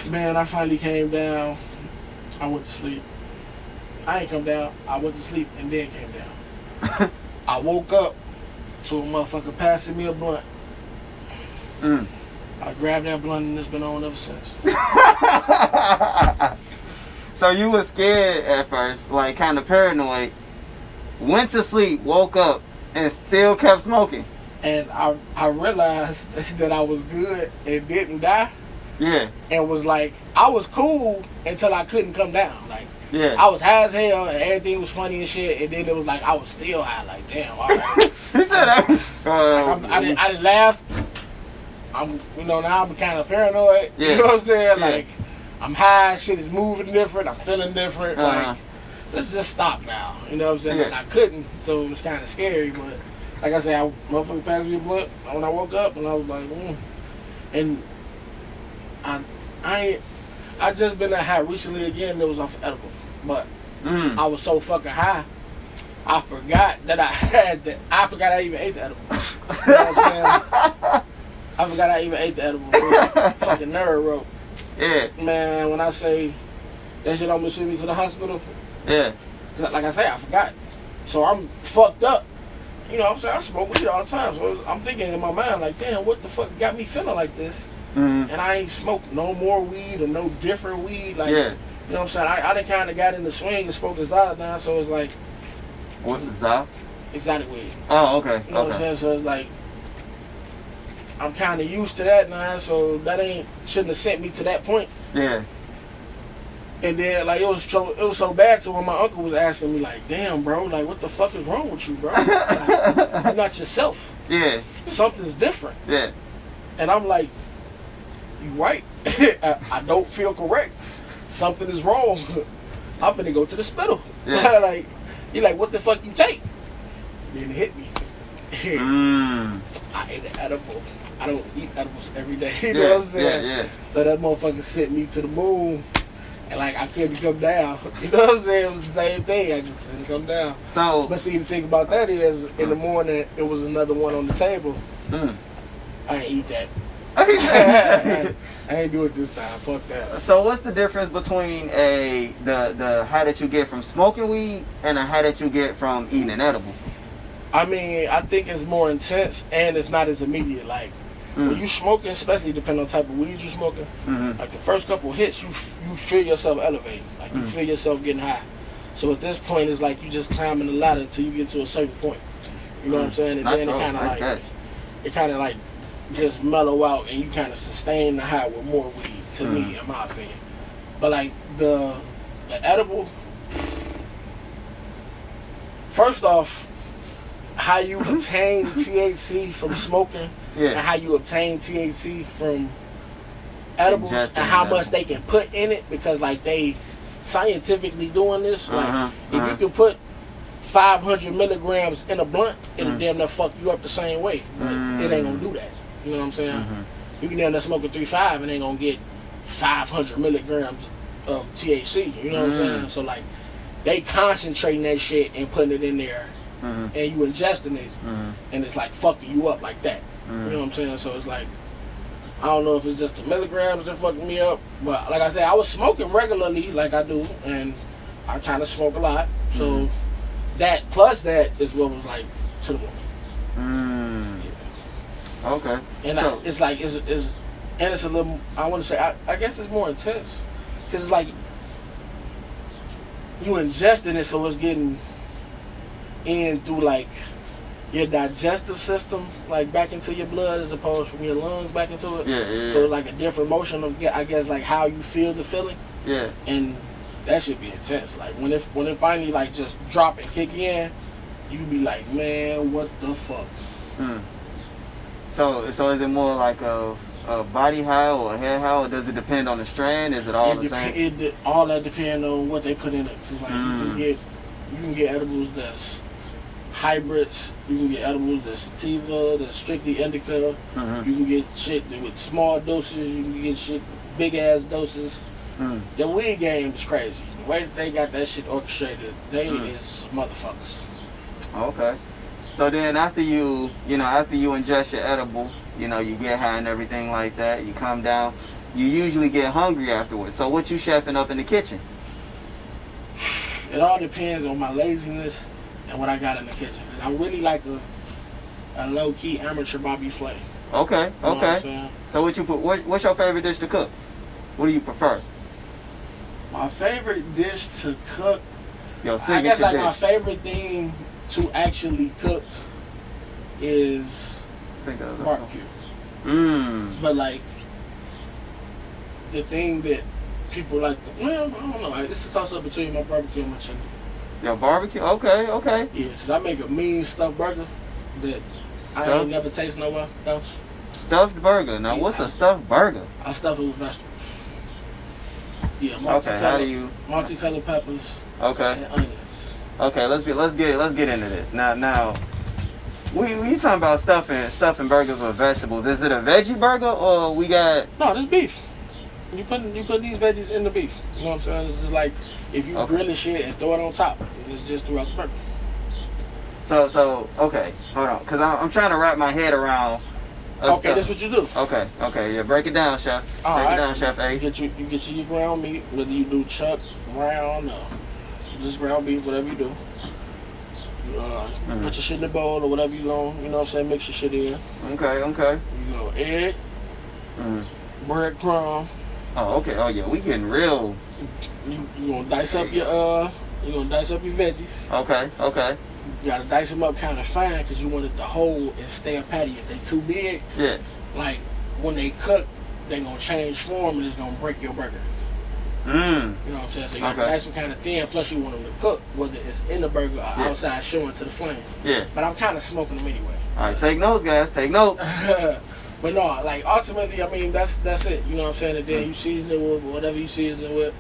man, I finally came down. I went to sleep. I ain't come down. I went to sleep and then came down. I woke up to a motherfucker passing me a blunt. I grabbed that blunt and it's been on ever since. So you were scared at first, like kind of paranoid. Went to sleep, woke up, and still kept smoking. And I realized that I was good and didn't die. Yeah. And was like, I was cool until I couldn't come down. Like, yeah. I was high as hell and everything was funny and shit. And then it was like, I was still high. Like, damn, all right. He said that. I didn't laugh. Now I'm kind of paranoid. Yeah. You know what I'm saying? Yeah. Like, I'm high, shit is moving different, I'm feeling different. Like, let's just stop now. You know what I'm saying? Yeah. And I couldn't, so it was kind of scary. But like I said, motherfucker passed me a blunt when I woke up, and I was like, And I just been high recently again. It was off edible, but I was so fucking high, I forgot that I had that. I forgot I even ate the edible. You know what I'm saying? I forgot I even ate the edible. Fucking nerve rope. Yeah. Man, when I say that shit almost sent me to the hospital. Yeah. Like I say, I forgot. So I'm fucked up. You know what I'm saying? I smoke weed all the time. So I'm thinking in my mind, like, damn, what the fuck got me feeling like this? And I ain't smoked no more weed or no different weed. Like, you know what I'm saying? I done kind of got in the swing and smoking Zod now. So it's like. What's Zod? Exotic weed. Oh, okay. You know what I'm saying? So it's like. I'm kind of used to that now, so that shouldn't have sent me to that point. Yeah. And then, like, it was so bad, so when my uncle was asking me, like, damn, bro, like, what the fuck is wrong with you, bro? Like, you're not yourself. Yeah. Something's different. Yeah. And I'm like, you right. I don't feel correct. Something is wrong. I'm finna go to the hospital. Yeah. Like, you're like, what the fuck you take? Then it hit me. I ate an edible. I don't eat edibles every day. You know what I'm saying? Yeah. So that motherfucker sent me to the moon. And like, I couldn't come down. You know what I'm saying? It was the same thing. I just couldn't come down. So, but see, the thing about that is, in the morning, it was another one on the table. I didn't eat that. I ain't do it this time. Fuck that. So what's the difference between the high that you get from smoking weed and a high that you get from eating an edible? I mean, I think it's more intense and it's not as immediate. Like when you smoking, especially depending on the type of weed you smoking, like the first couple hits, you feel yourself elevating. Like you feel yourself getting high. So at this point, it's like you just climbing the ladder until you get to a certain point. You know what I'm saying? And then it kind of like just mellow out and you kind of sustain the high with more weed. To me, in my opinion. But like the edible, first off, how you obtain THC from smoking and how you obtain THC from edibles and how much they can put in it, because like they scientifically doing this. Like if you can put 500 milligrams in a blunt, it'll damn near fuck you up the same way. But it ain't gonna do that. You know what I'm saying? You can damn near smoke a 3.5 and ain't gonna get 500 milligrams of THC. You know what I'm saying? So like they concentrating that shit and putting it in there. And you ingesting it, and it's like fucking you up like that. You know what I'm saying? So it's like, I don't know if it's just the milligrams that fucking me up, but like I said, I was smoking regularly like I do, and I kind of smoke a lot. So that plus that is what was like to the moon. Yeah. Okay. And so, it's like it's and it's a little. I want to say I guess it's more intense because it's like you ingesting it, so it's getting in through like your digestive system, like back into your blood, as opposed from your lungs back into it. Yeah. So it's like a different motion of, I guess, like how you feel the feeling. Yeah. And that should be intense. Like when it finally like just drop and kick in, you be like, man, what the fuck? So is it more like a body high or a head high, or does it depend on the strain? Is it all the same? All that depends on what they put in it. Cause like you can get edibles that's hybrids. You can get edibles that's sativa, that's strictly indica. You can get shit with small doses. You can get shit big ass doses. The weed game is crazy. The way that they got that shit orchestrated, they is motherfuckers. Okay. So then after you ingest your edible, you get high and everything like that, you calm down, you usually get hungry afterwards. So what you chefing up in the kitchen? It all depends on my laziness and what I got in the kitchen. I'm really like a low-key amateur Bobby Flay. Okay, you know okay. So what's your favorite dish to cook? What do you prefer? My favorite dish to cook, Your signature I guess like dish. my favorite thing to actually cook is barbecue. But like the thing that people like to, well, I don't know, like, this is a toss up between my barbecue and my chicken. Your barbecue? Okay, okay. Yeah, because I make a mean stuffed burger that I ain't never tasted nowhere else. Stuffed burger. Now, what's a stuffed burger? I stuff it with vegetables. Yeah, multicolored peppers. Okay. And onions. Okay, let's get into this. Now, we talking about stuffing burgers with vegetables. Is it a veggie burger or we got? No, this beef. You put these veggies in the beef. You know what I'm saying? This is like if you grill the shit and throw it on top. It's just throughout the burger. So okay, hold on, cause I'm trying to wrap my head around. Okay, that's what you do. Okay, yeah, break it down, chef. Break it down, Chef Ace. You get your ground meat, whether you do chuck, round, or just ground beef, whatever you do. Put your shit in the bowl or whatever you going, you know what I'm saying, mix your shit in. Okay. You go egg, breadcrumb. Oh, okay. Oh yeah, we getting real. You gonna dice up your veggies. Okay. You gotta dice them up kind of fine because you want it to hold and stay a patty. If they too big, like when they cook, they gonna change form and it's gonna break your burger. You know what I'm saying? So you gotta dice them kind of thin. Plus you want them to cook, whether it's in the burger or outside, showing to the flame. Yeah. But I'm kind of smoking them anyway. All right, take notes, guys. Take notes. But no, like ultimately, I mean that's it. You know what I'm saying? And then you season it with whatever you season it with.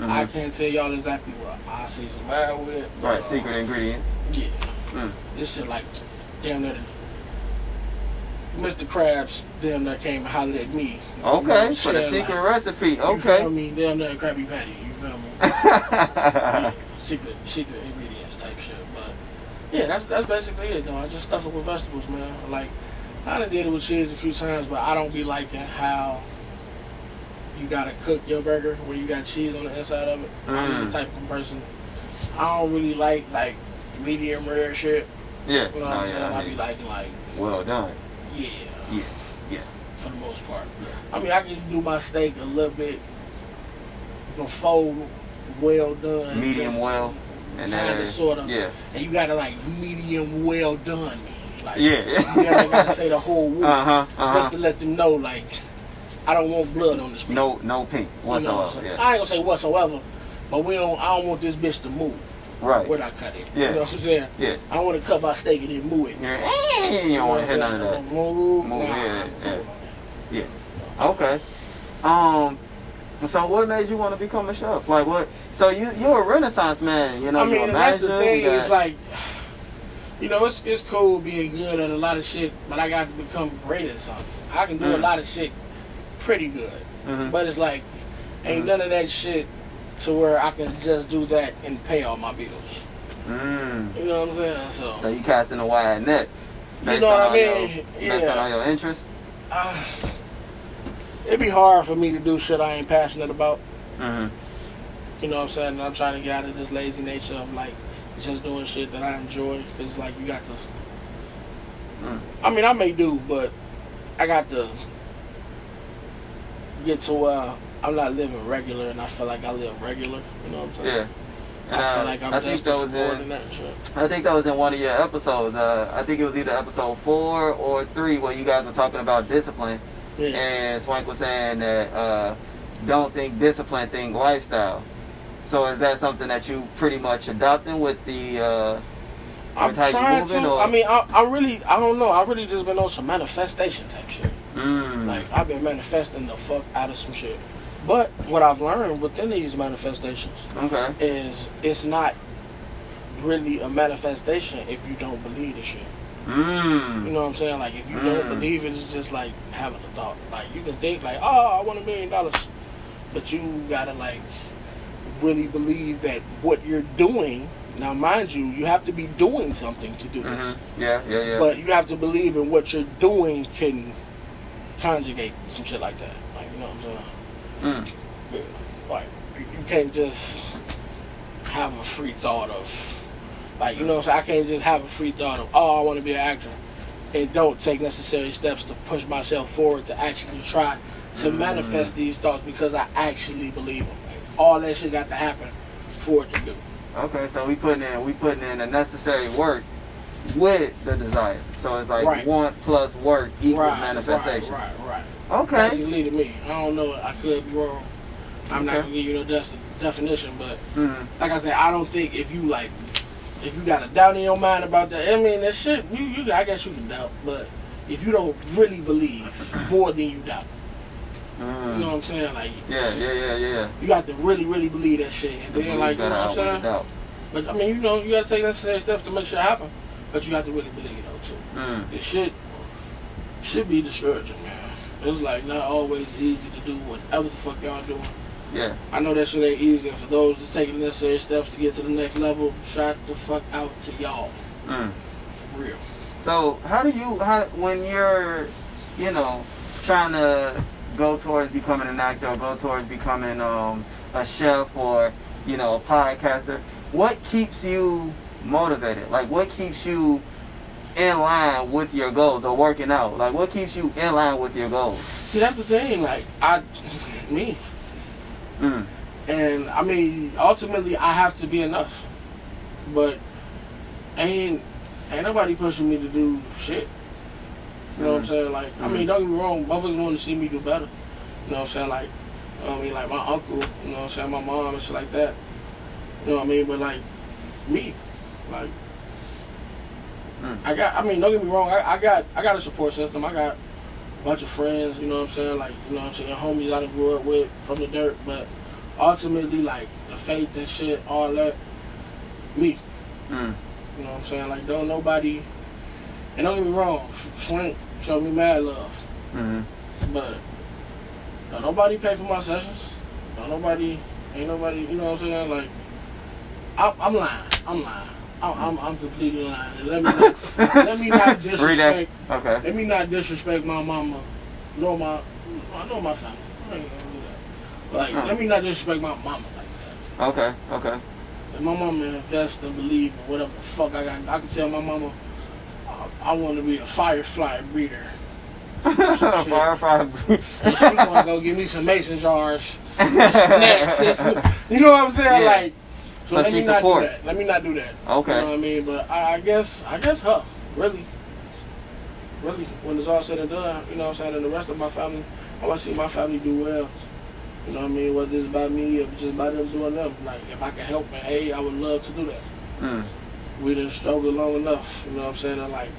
I can't tell y'all exactly what I season mine with. Right, secret ingredients. Yeah. This shit like damn near Mr. Krabs damn near came and hollered at me. Okay, for the secret recipe. Okay. You feel me? Damn near Krabby Patty. You feel me? Yeah, secret ingredients type shit. But yeah, that's basically it. Though I just stuff it with vegetables, man. Like I done did it with cheese a few times, but I don't be liking how you gotta cook your burger when you got cheese on the inside of it. I'm the type of person, I don't really like medium rare shit. Yeah. You know what I'm saying? I be liking well done. Yeah. Yeah. For the most part. Yeah. I mean, I can do my steak a little bit before well done. Medium well. And kind of, sort of. Yeah. And you gotta medium well done. Like, yeah. You gotta say the whole word. Just to let them know, I don't want blood on this bitch. No pink whatsoever. You know I ain't gonna say whatsoever, but I don't want this bitch to move. Right. When I cut it. Yeah. You know what I'm saying? Yeah. I want to cut my steak and then move it. Yeah. You don't want to hit none of that. Move. Yeah. Okay. So what made you want to become a chef? Like what? So you're a Renaissance man. You know, I mean, you're a that's the manager, thing. It's it's cool being good at a lot of shit, but I got to become great at something. I can do a lot of shit pretty good, but it's ain't none of that shit to where I can just do that and pay all my bills. You know what I'm saying? So you casting a wide net. You know what I mean? Based on all your interests. It'd be hard for me to do shit I ain't passionate about. Mm-hmm. You know what I'm saying? And I'm trying to get out of this lazy nature of just doing shit that I enjoy. Cause you got to. I mean, I may do, but I got to get to where I'm not living regular, and I feel like I live regular. You know what I'm saying? Yeah. And I feel like I'm destined for more than that shit. I think that was in one of your episodes. I think it was either episode 4 or 3 where you guys were talking about discipline. Yeah. And Swank was saying that don't think discipline, think lifestyle. So is that something that you pretty much adopting with the I'm with how trying you moving? to. Or? I mean, I don't know. I've really just been on some manifestation type shit. I've been manifesting the fuck out of some shit. But what I've learned within these manifestations is it's not really a manifestation if you don't believe the shit. You know what I'm saying? If you don't believe it, it's just having a thought. You can think oh, I want $1 million, but you gotta really believe that what you're doing. Now, mind you, you have to be doing something to do this. Yeah. But you have to believe in what you're doing can conjugate some shit like that. You know what I'm saying? Yeah. You can't just have a free thought of. You know what I'm saying? I can't just have a free thought of, oh, I want to be an actor, and don't take necessary steps to push myself forward to actually try to manifest these thoughts because I actually believe them. All that shit got to happen for it to do. Okay, so we putting in the necessary work with the desire. So it's want plus work equals manifestation. Right. Okay. Basically to me. I don't know. I could be wrong. I'm not going to give you no definition, but like I said, I don't think if you got a doubt in your mind about that, I mean, that shit, I guess you can doubt, but if you don't really believe more than you doubt, you know what I'm saying? Yeah. You got to really, really believe that shit, and then you know what I'm saying? But I mean, you got to take necessary steps to make sure it happen, but you got to really believe it though too. This shit should be discouraging, man. It's not always easy to do whatever the fuck y'all doing. Yeah. I know that shit ain't easy, and for those that's taking the necessary steps to get to the next level, shout the fuck out to y'all. For real. So when you're, trying to go towards becoming an actor, or go towards becoming a chef, or a podcaster, what keeps you motivated? What keeps you in line with your goals, or working out? What keeps you in line with your goals? See, that's the thing. Me. And I mean, ultimately, I have to be enough. But ain't nobody pushing me to do shit. You know what I'm saying? I mean, don't get me wrong, motherfuckers want to see me do better. You know what I'm saying? My uncle, you know what I'm saying, my mom and shit like that. You know what I mean? But me, don't get me wrong, I got a support system. I got a bunch of friends, you know what I'm saying? You know what I'm saying, homies I done grew up with from the dirt, but ultimately, the faith and shit, all that, me. You know what I'm saying? Don't nobody, and don't get me wrong, Swank showed me mad love. But don't nobody pay for my sessions. Ain't nobody, you know what I'm saying? I'm lying. I'm completely lying. And let me not disrespect. Okay. Let me not disrespect my mama, nor my family. I ain't gonna do that. Like, let me not disrespect my mama like that. Okay. If my mama invest and believe in whatever the fuck I got, I can tell my mama I want to be a firefly breeder. Firefly. And she gonna go give me some mason jars. Next, you know what I'm saying? Yeah. Like, so let she me not support. do that. Let me not do that. Okay. You know what I mean? But I guess her, really, when it's all said and done, you know what I'm saying, and the rest of my family, I want to see my family do well. You know what I mean? Whether it's by me or just by them doing them. Like, if I can help and aid, I would love to do that. We done struggled long enough. You know what I'm saying? And like,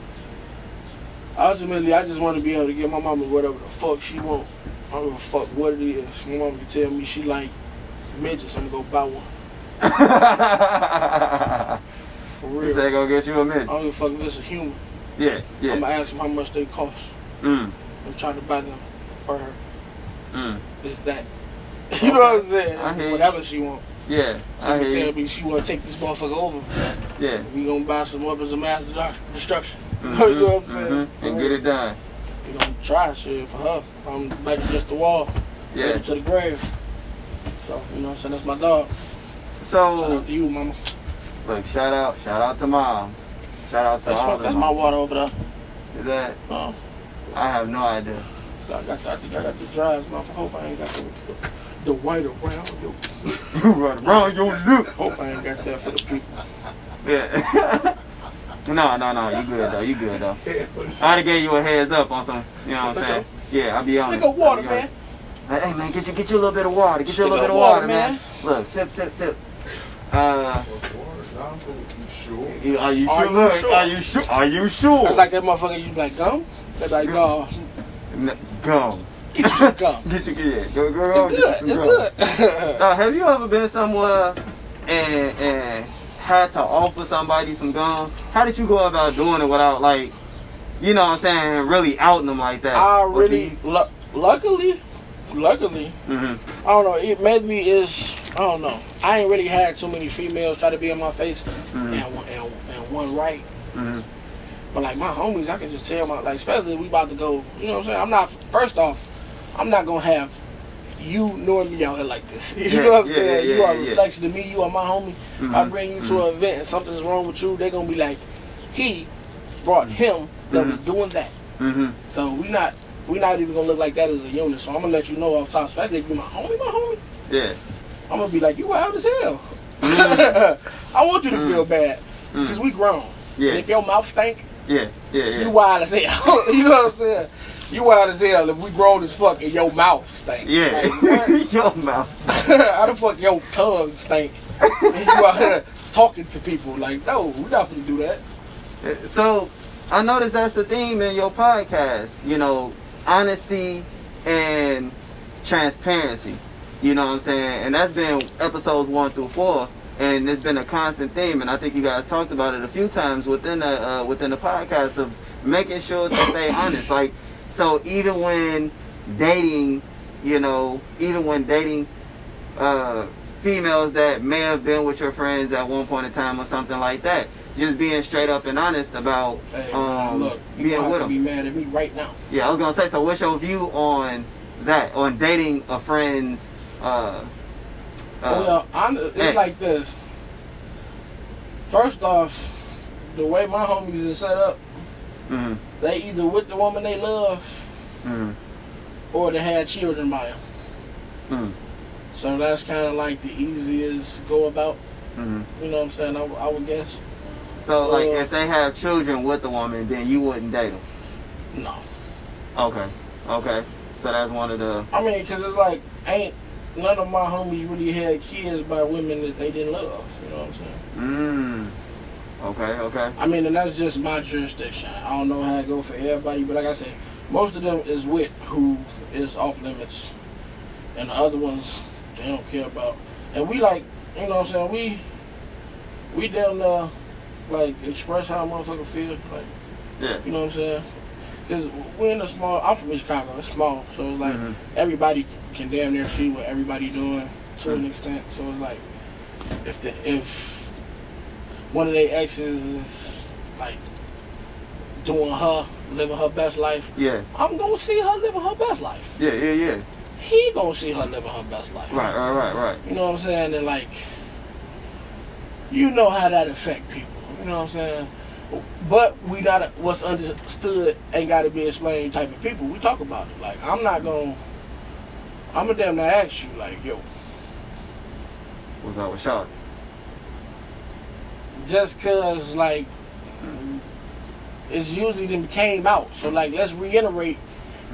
ultimately, I just want to be able to give my mama whatever the fuck she want. I don't give a fuck what it is. My mama can tell me she like midgets, I'm gonna go buy one. For real. You say go get you a midget. I don't give a fuck if it's a human. Yeah. I'm gonna ask them how much they cost. I'm trying to buy them for her. It's that. You know what I'm saying? It's whatever she want. Yeah. She can tell me she want to take this motherfucker over. Yeah. We gonna buy some weapons of mass destruction. You know what I'm saying? And get it done. We gonna try shit for her. I'm back against the wall. Yeah. Headed to the grave. So, you know what I'm saying? That's my dog. So, shout out to you, mama. Look, shout out to moms. Shout out to all of them. That's my water over there. Is that? I have no idea. I think I got the dries. I hope I ain't got the white around you. You run around your lip. Hope I ain't got that for the people. Yeah. No, you good though. I would have gave you a heads up on some, you know what I'm saying? Yeah, I'll be on it. Stick of water, man. Hey man, get you a little bit of water. Get you a little bit of water, man. Look, sip. Are you sure? It's like that motherfucker. You be like gum? They're like no. Gum. Get you some gum. Go. It's good. Have you ever been somewhere and had to offer somebody some gum? How did you go about doing it without, like, you know what I'm saying, really outing them like that? I really, luckily, I don't know, it maybe is, I don't know. I ain't really had too many females try to be in my face and one right. But like my homies, I can just tell like, especially if we about to go, you know what I'm saying? First off, I'm not gonna have you nor me out here like this. You know what I'm saying? You are a reflection of me, you are my homie. If I bring you to an event and something's wrong with you, they're gonna be like, he brought him that was doing that. So we not even gonna look like that as a unit. So I'm gonna let you know off top, especially if you're my homie. Yeah. I'm gonna be like, you wild as hell. I want you to feel bad. Because we grown. Yeah. And if your mouth stink, yeah. you wild as hell. You know what I'm saying? You wild as hell if we grown as fuck and your mouth stink. Yeah. Like, your mouth stink. How the fuck your tongue stink? And you out here talking to people. Like, no, we not finna do that. So, I noticed that's the theme in your podcast. You know, honesty and transparency. You know what I'm saying? And that's been episodes 1 through 4. And it's been a constant theme, and I think you guys talked about it a few times within the podcast of making sure to stay honest. Like, so even when dating, females that may have been with your friends at one point in time or something like that, just being straight up and honest about look, you being with them. Be mad at me right now. Yeah, I was gonna say. So, what's your view on that? On dating a friend's? It's like this. First off, the way my homies is set up, they either with the woman they love, or they had children by them. So that's kind of like the easiest go about. You know what I'm saying? I would guess. So like, if they have children with the woman, then you wouldn't date them? No. Okay. So that's one of the. I mean, because it's like none of my homies really had kids by women that they didn't love. You know what I'm saying? Okay. I mean, and that's just my jurisdiction. I don't know how it go for everybody, but like I said, most of them is with who is off limits, and the other ones they don't care about. And we like, you know what I'm saying? We down there like express how a motherfucker feel. Like, yeah. You know what I'm saying? Because we're in a small. I'm from Chicago. It's small, so it's like everybody can damn near see what everybody doing to an extent. So it's like if one of their exes is like living her best life. Yeah. I'm gonna see her living her best life. Yeah. He gonna see her living her best life. Right. You know what I'm saying? And like, you know how that affect people. You know what I'm saying? But we not what's understood ain't got to be explained type of people. We talk about it. Like, I'm gonna damn near ask you, like, yo, what's up with Shawty? just cause like it's usually them came out. So like, let's reiterate,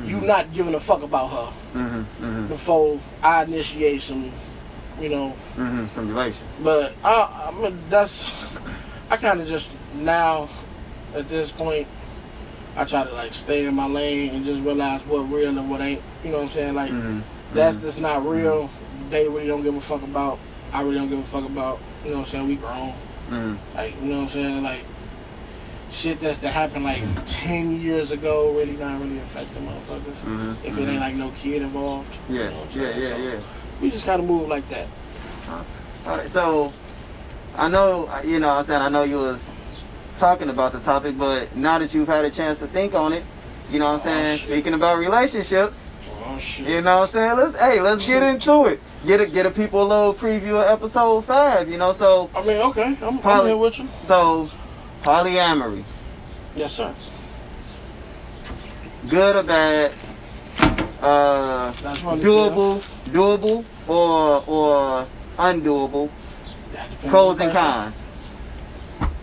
you not giving a fuck about her before I initiate some, you know, some relations. But I mean, I kind of just now at this point I try to like stay in my lane and just realize what real and what ain't. You know what I'm saying? Like that's just not real. They really don't give a fuck about. I really don't give a fuck about. You know what I'm saying? We grown. Like, you know what I'm saying? Like, shit that happened like 10 years ago really not really affect the motherfuckers. If it ain't like no kid involved. Yeah, you know what I'm saying? yeah. We just kind of move like that. All right, so I know, you know what I'm saying, I know you was talking about the topic, but now that you've had a chance to think on it, you know what I'm saying, speaking about relationships, you know what I'm saying, let's get into it. Get a people a little preview of episode 5, you know, so. I mean, okay, I'm here with you. So, polyamory. Yes, sir. Good or bad? Doable or undoable? Pros and cons.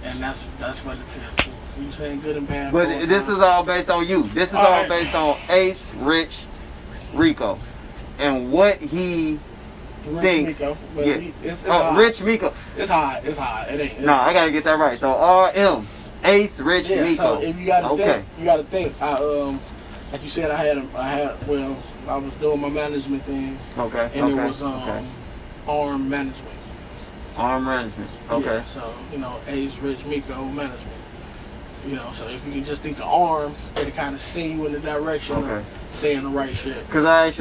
And that's what it says too. You saying good and bad. But this is all based on you. This is all based on Ace Ritch Mico and what he thinks. Mico, it's Ritch Mico. It's hard. It ain't. No, I gotta get that right. So RM Ace Ritch Mico. So if you gotta think. Like you said, I was doing my management thing. Okay. And it was arm management. Arm management. Okay. Yeah, so, you know, Ace Ritch Mico management. You know, so if you can just think of arm, it'll kind of send you in the direction of saying the right shit. Because I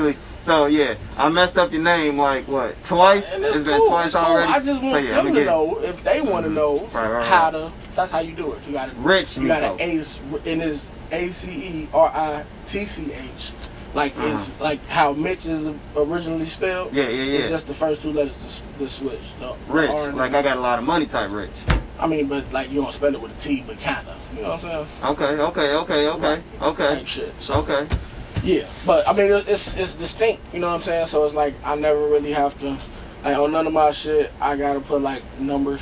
messed up your name like, what, twice? It's been cool. twice already? I just want them to know, if they want to know that's how you do it. You got an Ace, and it's ACERITCH. Like it's like how Mitch is originally spelled. Yeah. It's just the first two letters to switch. Rich, like I got a lot of money type rich. I mean, but like you don't spell it with a T, but kinda. You know what I'm saying? Okay. Type shit. So, okay. Yeah, but I mean it's distinct. You know what I'm saying? So it's like I never really have to. Like on none of my shit, I gotta put like numbers.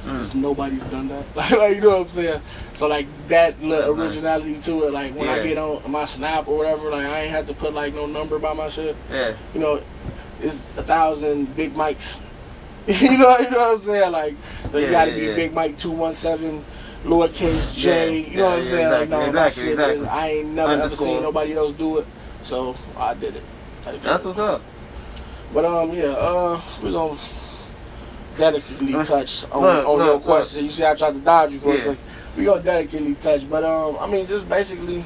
Because nobody's done that. Like, you know what I'm saying? So, like, that little originality to it, like, when I get on my Snap or whatever, like, I ain't have to put, like, no number by my shit. Yeah. You know, it's 1,000 Big Mikes. you know what I'm saying? Like, you gotta be Big Mike 217, lowercase J. You know what I'm saying? Exactly, like, no, my shit is, I ain't never ever seen nobody else do it. So, I did it. That's what's up. But, we're gonna delicately touch on your question. You see, I tried to dodge you for a second. We gonna delicately touch, but I mean, just basically.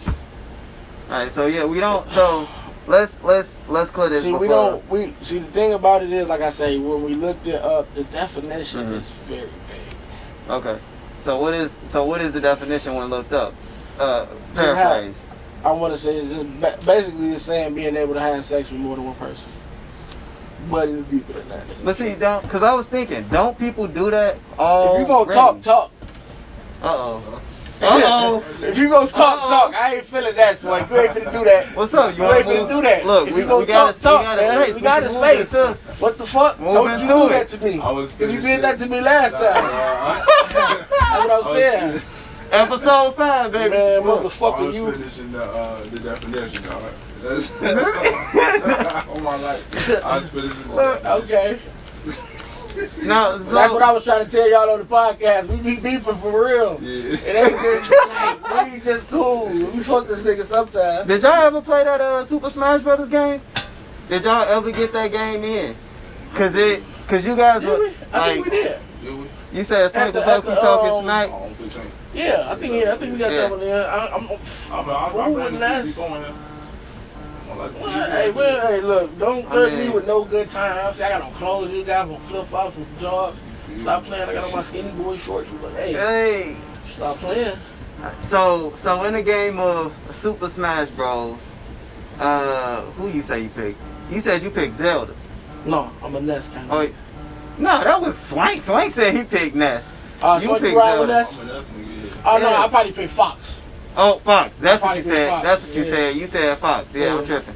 All right, so we don't. So let's clear this. See, see the thing about it is, like I say, when we looked it up, the definition is very vague. Okay, so what is the definition when looked up? Paraphrase. I want to say it's just basically the saying being able to have sex with more than one person. But it's deeper than that. But see, because I was thinking, don't people do that all? If you gonna talk. If you gonna talk. I ain't feeling that, so you ain't finna do that. What's up? You ain't finna do that. Look, if you gonna talk, we got a space. What the fuck? Don't you do that to me? Because you did that to me last time. That's what I'm saying. Episode 5, baby. Man, motherfucker, you. I was finishing the definition, dog. That's oh my life. I was finishing the definition. Okay. No, that's what I was trying to tell y'all on the podcast. We be beefing for real. Yeah. It ain't just like, we just cool. We fuck this nigga sometime. Did y'all ever play that Super Smash Brothers game? Did y'all ever get that game in? Cause you guys were I think we did. You said Sonic was up talking smack. Yeah, I think we got that one there. I'm with that. Hey, look, don't threaten me with no good times. I got on clothes, you got on flip flops and jogs. Stop playing. I got on my skinny boy shorts. You like, Hey. Stop playing. So in the game of Super Smash Bros, who you say you picked? You said you picked Zelda. No, I'm a Ness kind Oh, of. no, that was Swank. Swank said he picked Ness. So You you picked ride with Zelda. Ness? I'm a Ness nigga, yeah. Oh no, Yeah. I probably picked Fox. Oh, Fox. That's what you probably picked said. Fox, That's what you yeah. said. You said Fox. Yeah, I'm Yeah. tripping.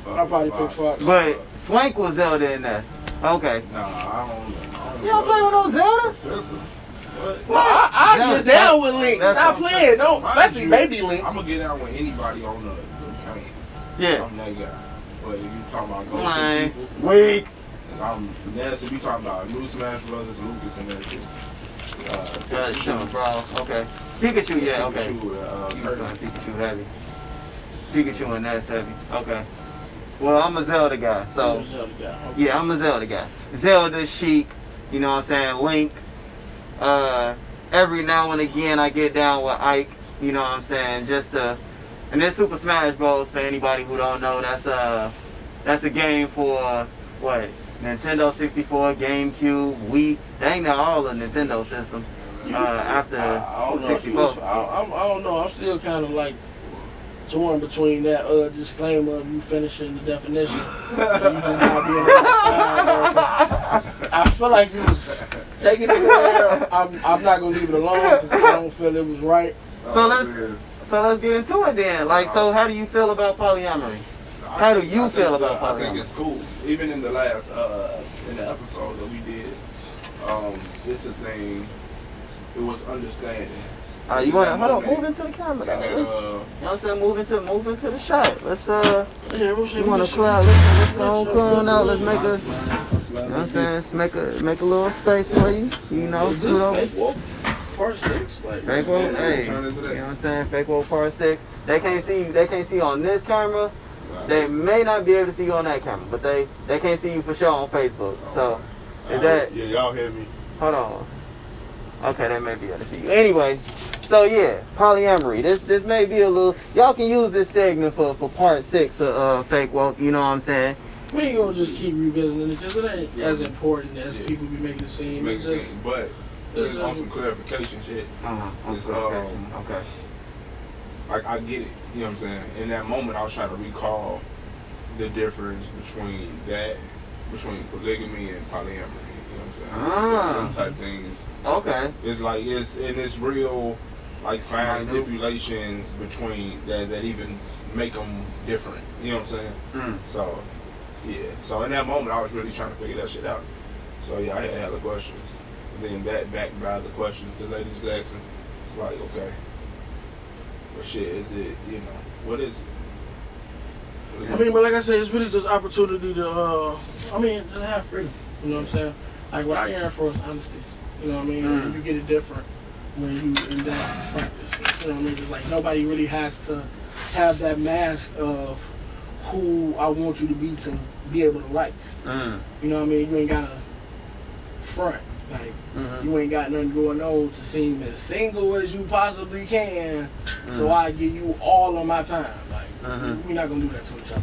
I probably picked Fox. But Swank was Zelda and Ness. Okay. Nah, I don't You don't play with no Zelda? It's offensive. What? No, I Zelda, get down with Link. that's Stop what I'm playing. Don't, Mind especially you, baby Link. I'm gonna get out with anybody on the game. Yeah. I'm that guy. But if you talking about go-to Fine. people, Weak. I'm Ness. If you talking about new Smash Brothers, Lucas and that shit. Sure, bro. Okay. Pikachu, yeah, okay. Pikachu, You Kirby. going Pikachu heavy. Pikachu and Ness heavy. Okay. Well, I'm a Zelda guy, so yeah, I'm a Zelda guy. Zelda, Sheik, you know what I'm saying, Link. Every now and again I get down with Ike, you know what I'm saying, just to. And then Super Smash Bros. For anybody who don't know, that's a game for what? Nintendo 64, GameCube, Wii. They ain't got all the Nintendo systems. After I don't know if 64. I don't know. I'm still kind of like torn between that disclaimer of you finishing the definition. And you just not being outside, bro. I feel like you was taking it there. I'm not gonna leave it alone because I don't feel it was right. So let's get into it then. Like, so how do you feel about polyamory? How do you feel about I think polyamory? it's cool. Even in the last in the episode that we did, it's a thing. It was understanding. You wanna hold on, move into the camera though. And You then, know what I'm saying? Move into the shot. Let's Yeah, you wanna crowd, let's go on out, let's make a, you know what I'm saying, let's make a little space for you. You know, Is scoot this over. fake wolf? Part 6? Like, Fake Wolf, hey, you know what I'm saying? Fake Wolf Part 6. They can't see on this camera. They may not be able to see you on that camera, but they can't see you for sure on Facebook. So, is that, yeah, y'all hear me? hold on. Okay, they may be able to see you. Anyway, so yeah, polyamory. This may be a little, y'all can use this segment for Part 6 of Fake Wolf, you know what I'm saying? we ain't gonna just keep revisiting it because it ain't as important as people be making it seem. Makes It's just- sense, but there's on some clarification shit. It's, Okay. Like I get it, you know what I'm saying? In that moment, I was trying to recall the difference between polygamy and polyamory. You know what I'm saying? Them type things. Okay. It's like it's real, like fine Minute. stipulations between that even make them different. You know what I'm saying? So yeah. So in that moment, I was really trying to figure that shit out. So yeah, I had hella questions. And then that backed by the questions the ladies was asking. It's like, okay, well shit, is it, you know, what is it? I mean, but like I said, it's really just opportunity to, just have freedom. You know what I'm saying? Like, what I yearn for is honesty. You know what I mean? And you get it different when you in that practice. You know what I mean? It's like nobody really has to have that mask of who I want you to be able to like. You know what I mean? You ain't got to front. Like, you ain't got nothing going on to seem as single as you possibly can, so I give you all of my time. Like, we're not gonna do that to each other.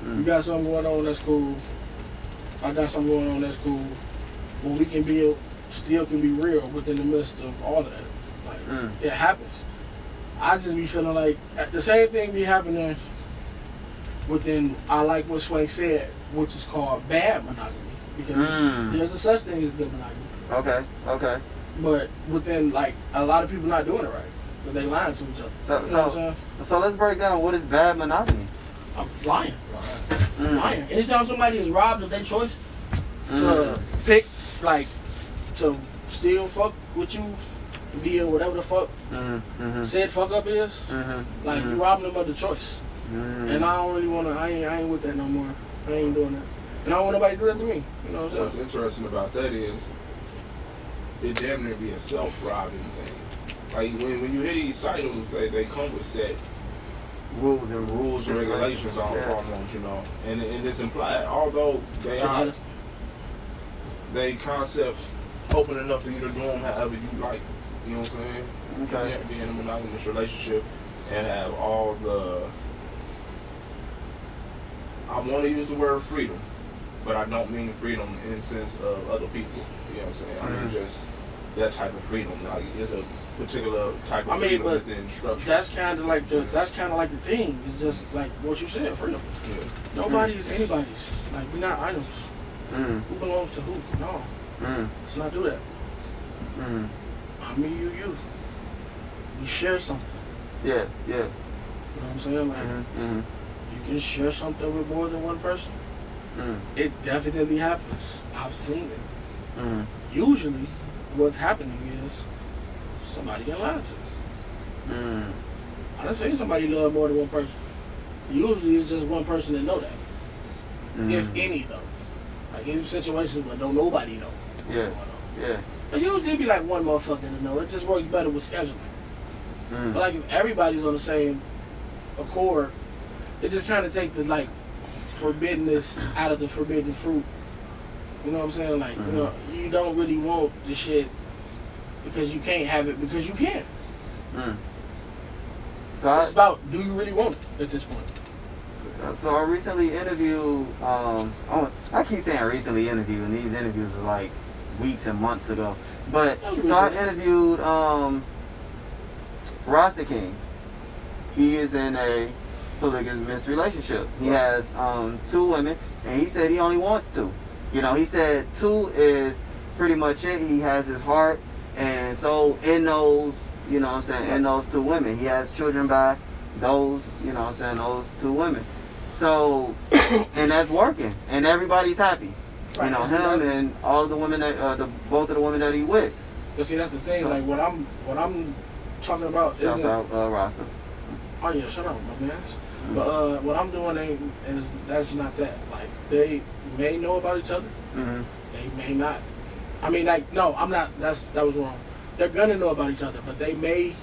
You got something going on, that's cool. I got something going on, that's cool. But we can still can be real within the midst of all of that. Like, it happens. I just be feeling like the same thing be happening within, I like what Swank said, which is called bad monogamy. Because there's a such thing as good monogamy. Okay. But within, like, a lot of people not doing it right. But they lying to each other. You know what I'm saying? So let's break down what is bad monogamy. I'm lying. Lying. Anytime somebody is robbed of their choice to pick, like, to still fuck with you via whatever the fuck said fuck up is, like, you robbing them of the choice. And I don't really want to, I ain't with that no more. I ain't doing that. And I don't want nobody to do that to me. You know what I'm saying? What's interesting about that is it damn near be a self-robbing thing. Like when you hear these items, they come with set Rules and regulations almost, you know, and it's implied. Although they concepts open enough for you to do them however you like. You know what I'm saying? Okay. You have to be in a monogamous relationship and have all the. I want to use the word freedom, but I don't mean freedom in the sense of other people. You know what I'm saying? I mean just that type of freedom. Like it's a particular type of freedom within structure. That's kind of like the thing. It's just like what you said, freedom. Yeah. Nobody is anybody's. Like we're not items. Who belongs to who? No. Let's not do that. I mean, you. We share something. Yeah. You know what I'm saying? Like you can share something with more than one person. It definitely happens. I've seen it. Usually, what's happening is somebody getting lied to. I didn't say somebody love more than one person. Usually, it's just one person that know that. If any, though. Like in situations where don't nobody know what's going on. Yeah. But usually, it'd be like one motherfucker to know. It just works better with scheduling. But like if everybody's on the same accord, it just kind of take the like forbiddenness out of the forbidden fruit. You know what I'm saying? Like you know, you don't really want the shit because you can't have it because you can. So it's about do you really want it at this point? So I recently interviewed. I keep saying recently interviewed, and these interviews are like weeks and months ago. But so I interviewed Rasta King. He is in a polygamous relationship. He has 2 women, and he said he only wants 2. You know, he said 2 is pretty much it. He has his heart and soul in those, you know what I'm saying, in those 2 women. He has children by those, you know what I'm saying, those 2 women. So, and that's working, and everybody's happy. You know, him and all of the women that, both of the women that he with. But see, that's the thing. So, like what I'm talking about is Rasta. Oh yeah, shut up, my man. But what I'm doing that's not that. Like they may know about each other. They may not. I mean, like no, I'm not. That was wrong. They're gonna know about each other, but they may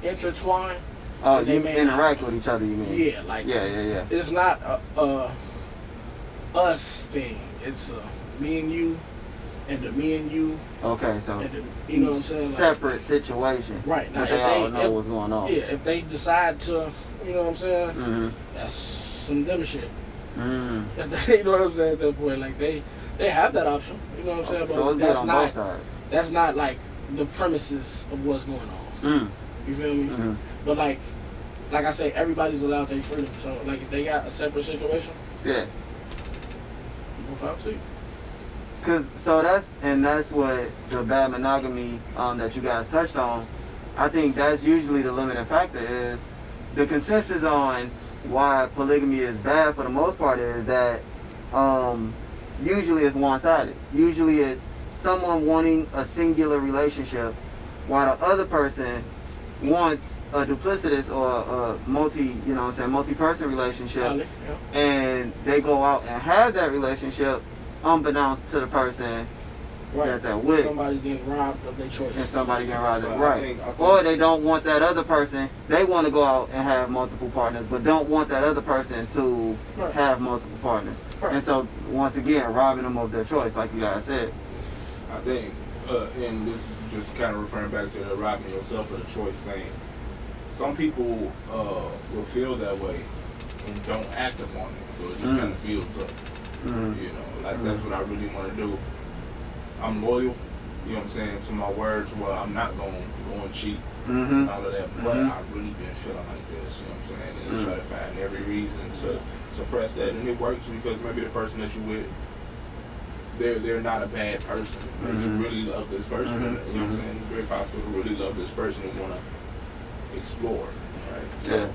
intertwine. Oh, you may interact with each other. You mean? Yeah, like yeah. It's not a us thing. It's a me and you, and the me and you. Okay, so you know what I'm saying? Separate like, situation. Right. Now, but they all know what's going on. Yeah, if they decide to, you know what I'm saying? That's some dumb shit. You know what I'm saying at that point? Like they have that option. You know what I'm saying? But so it's that's on not both sides. That's not like the premises of what's going on. You feel me? But like I say, everybody's allowed their freedom. So like if they got a separate situation, yeah, no problem to you. That's what the bad monogamy that you guys touched on. I think that's usually the limiting factor is the consensus on why polygamy is bad for the most part is that usually it's one-sided. Usually it's someone wanting a singular relationship while the other person wants a duplicitous or a multi-person relationship, and they go out and have that relationship unbeknownst to the person that they're with. Somebody's getting robbed of their choice. And somebody getting robbed of I think or they don't want that other person. They want to go out and have multiple partners, but don't want that other person to have multiple partners. And so, once again, robbing them of their choice, like you guys said. I think, and this is just kind of referring back to the robbing yourself of the choice thing. Some people will feel that way and don't act upon it, so it just kind of builds up. You know, like that's what I really want to do. I'm loyal, you know what I'm saying, to my words. Well, I'm not going to cheat and all of that, but I've really been feeling like this, you know what I'm saying, and you try to find every reason to suppress that, and it works because maybe the person that you with, they're not a bad person. Like you really love this person, you know what I'm saying. It's very possible to really love this person and want to explore, right? So,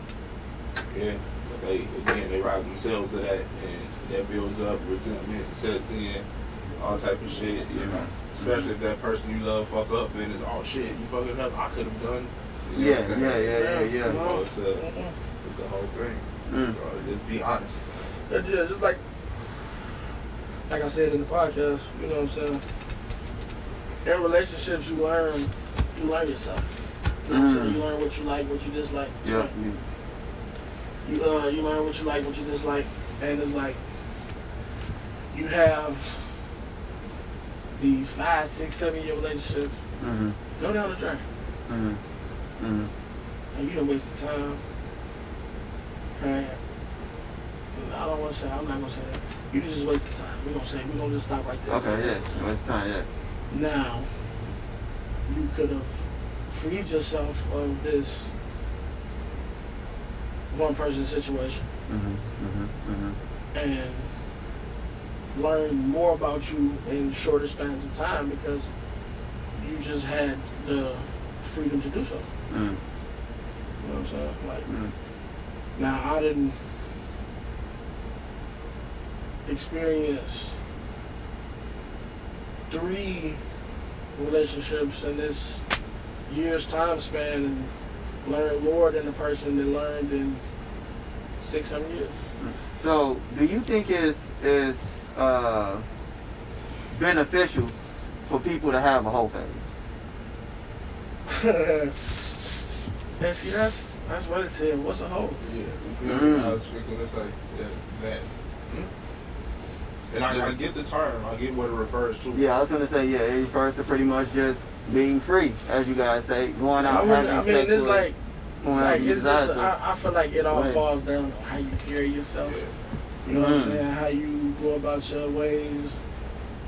yeah, but they rob themselves of that, and that builds up resentment, sets in, all type of shit, you know. Especially if that person you love fuck up, then it's all shit. You fucking up, I could have done. You know what I'm saying? Yeah. No, it's the whole thing. Just be honest. Yeah, just like I said in the podcast, you know what I'm saying? In relationships, you learn yourself. You know what I'm saying? You learn what you like, what you dislike. Yeah. You learn what you like, what you dislike, and it's like you have these 5, 6, 7 year relationships. Go down the drain. And you don't waste the time. And I don't want to say. I'm not gonna say that. You just wasted time. We're gonna just stop right there. Okay, yeah. Waste time, yeah. Now, you could have freed yourself of this one person situation and learn more about you in shorter spans of time because you just had the freedom to do so. You know what I'm saying? Like, now I didn't experience 3 relationships in this year's time span and learn more than the person that learned in 6-7 years. So, do you think it's beneficial for people to have a whole phase? And see, that's what it is. What's a hoe? Yeah, you feel me? I was fixing to say that. And I get the term. I get what it refers to. Yeah, I was gonna say, yeah, it refers to pretty much just being free, as you guys say, going out having sex it's with like it's just, to. I feel like it all falls down to how you carry yourself. Yeah. You know what I'm saying? How you go about your ways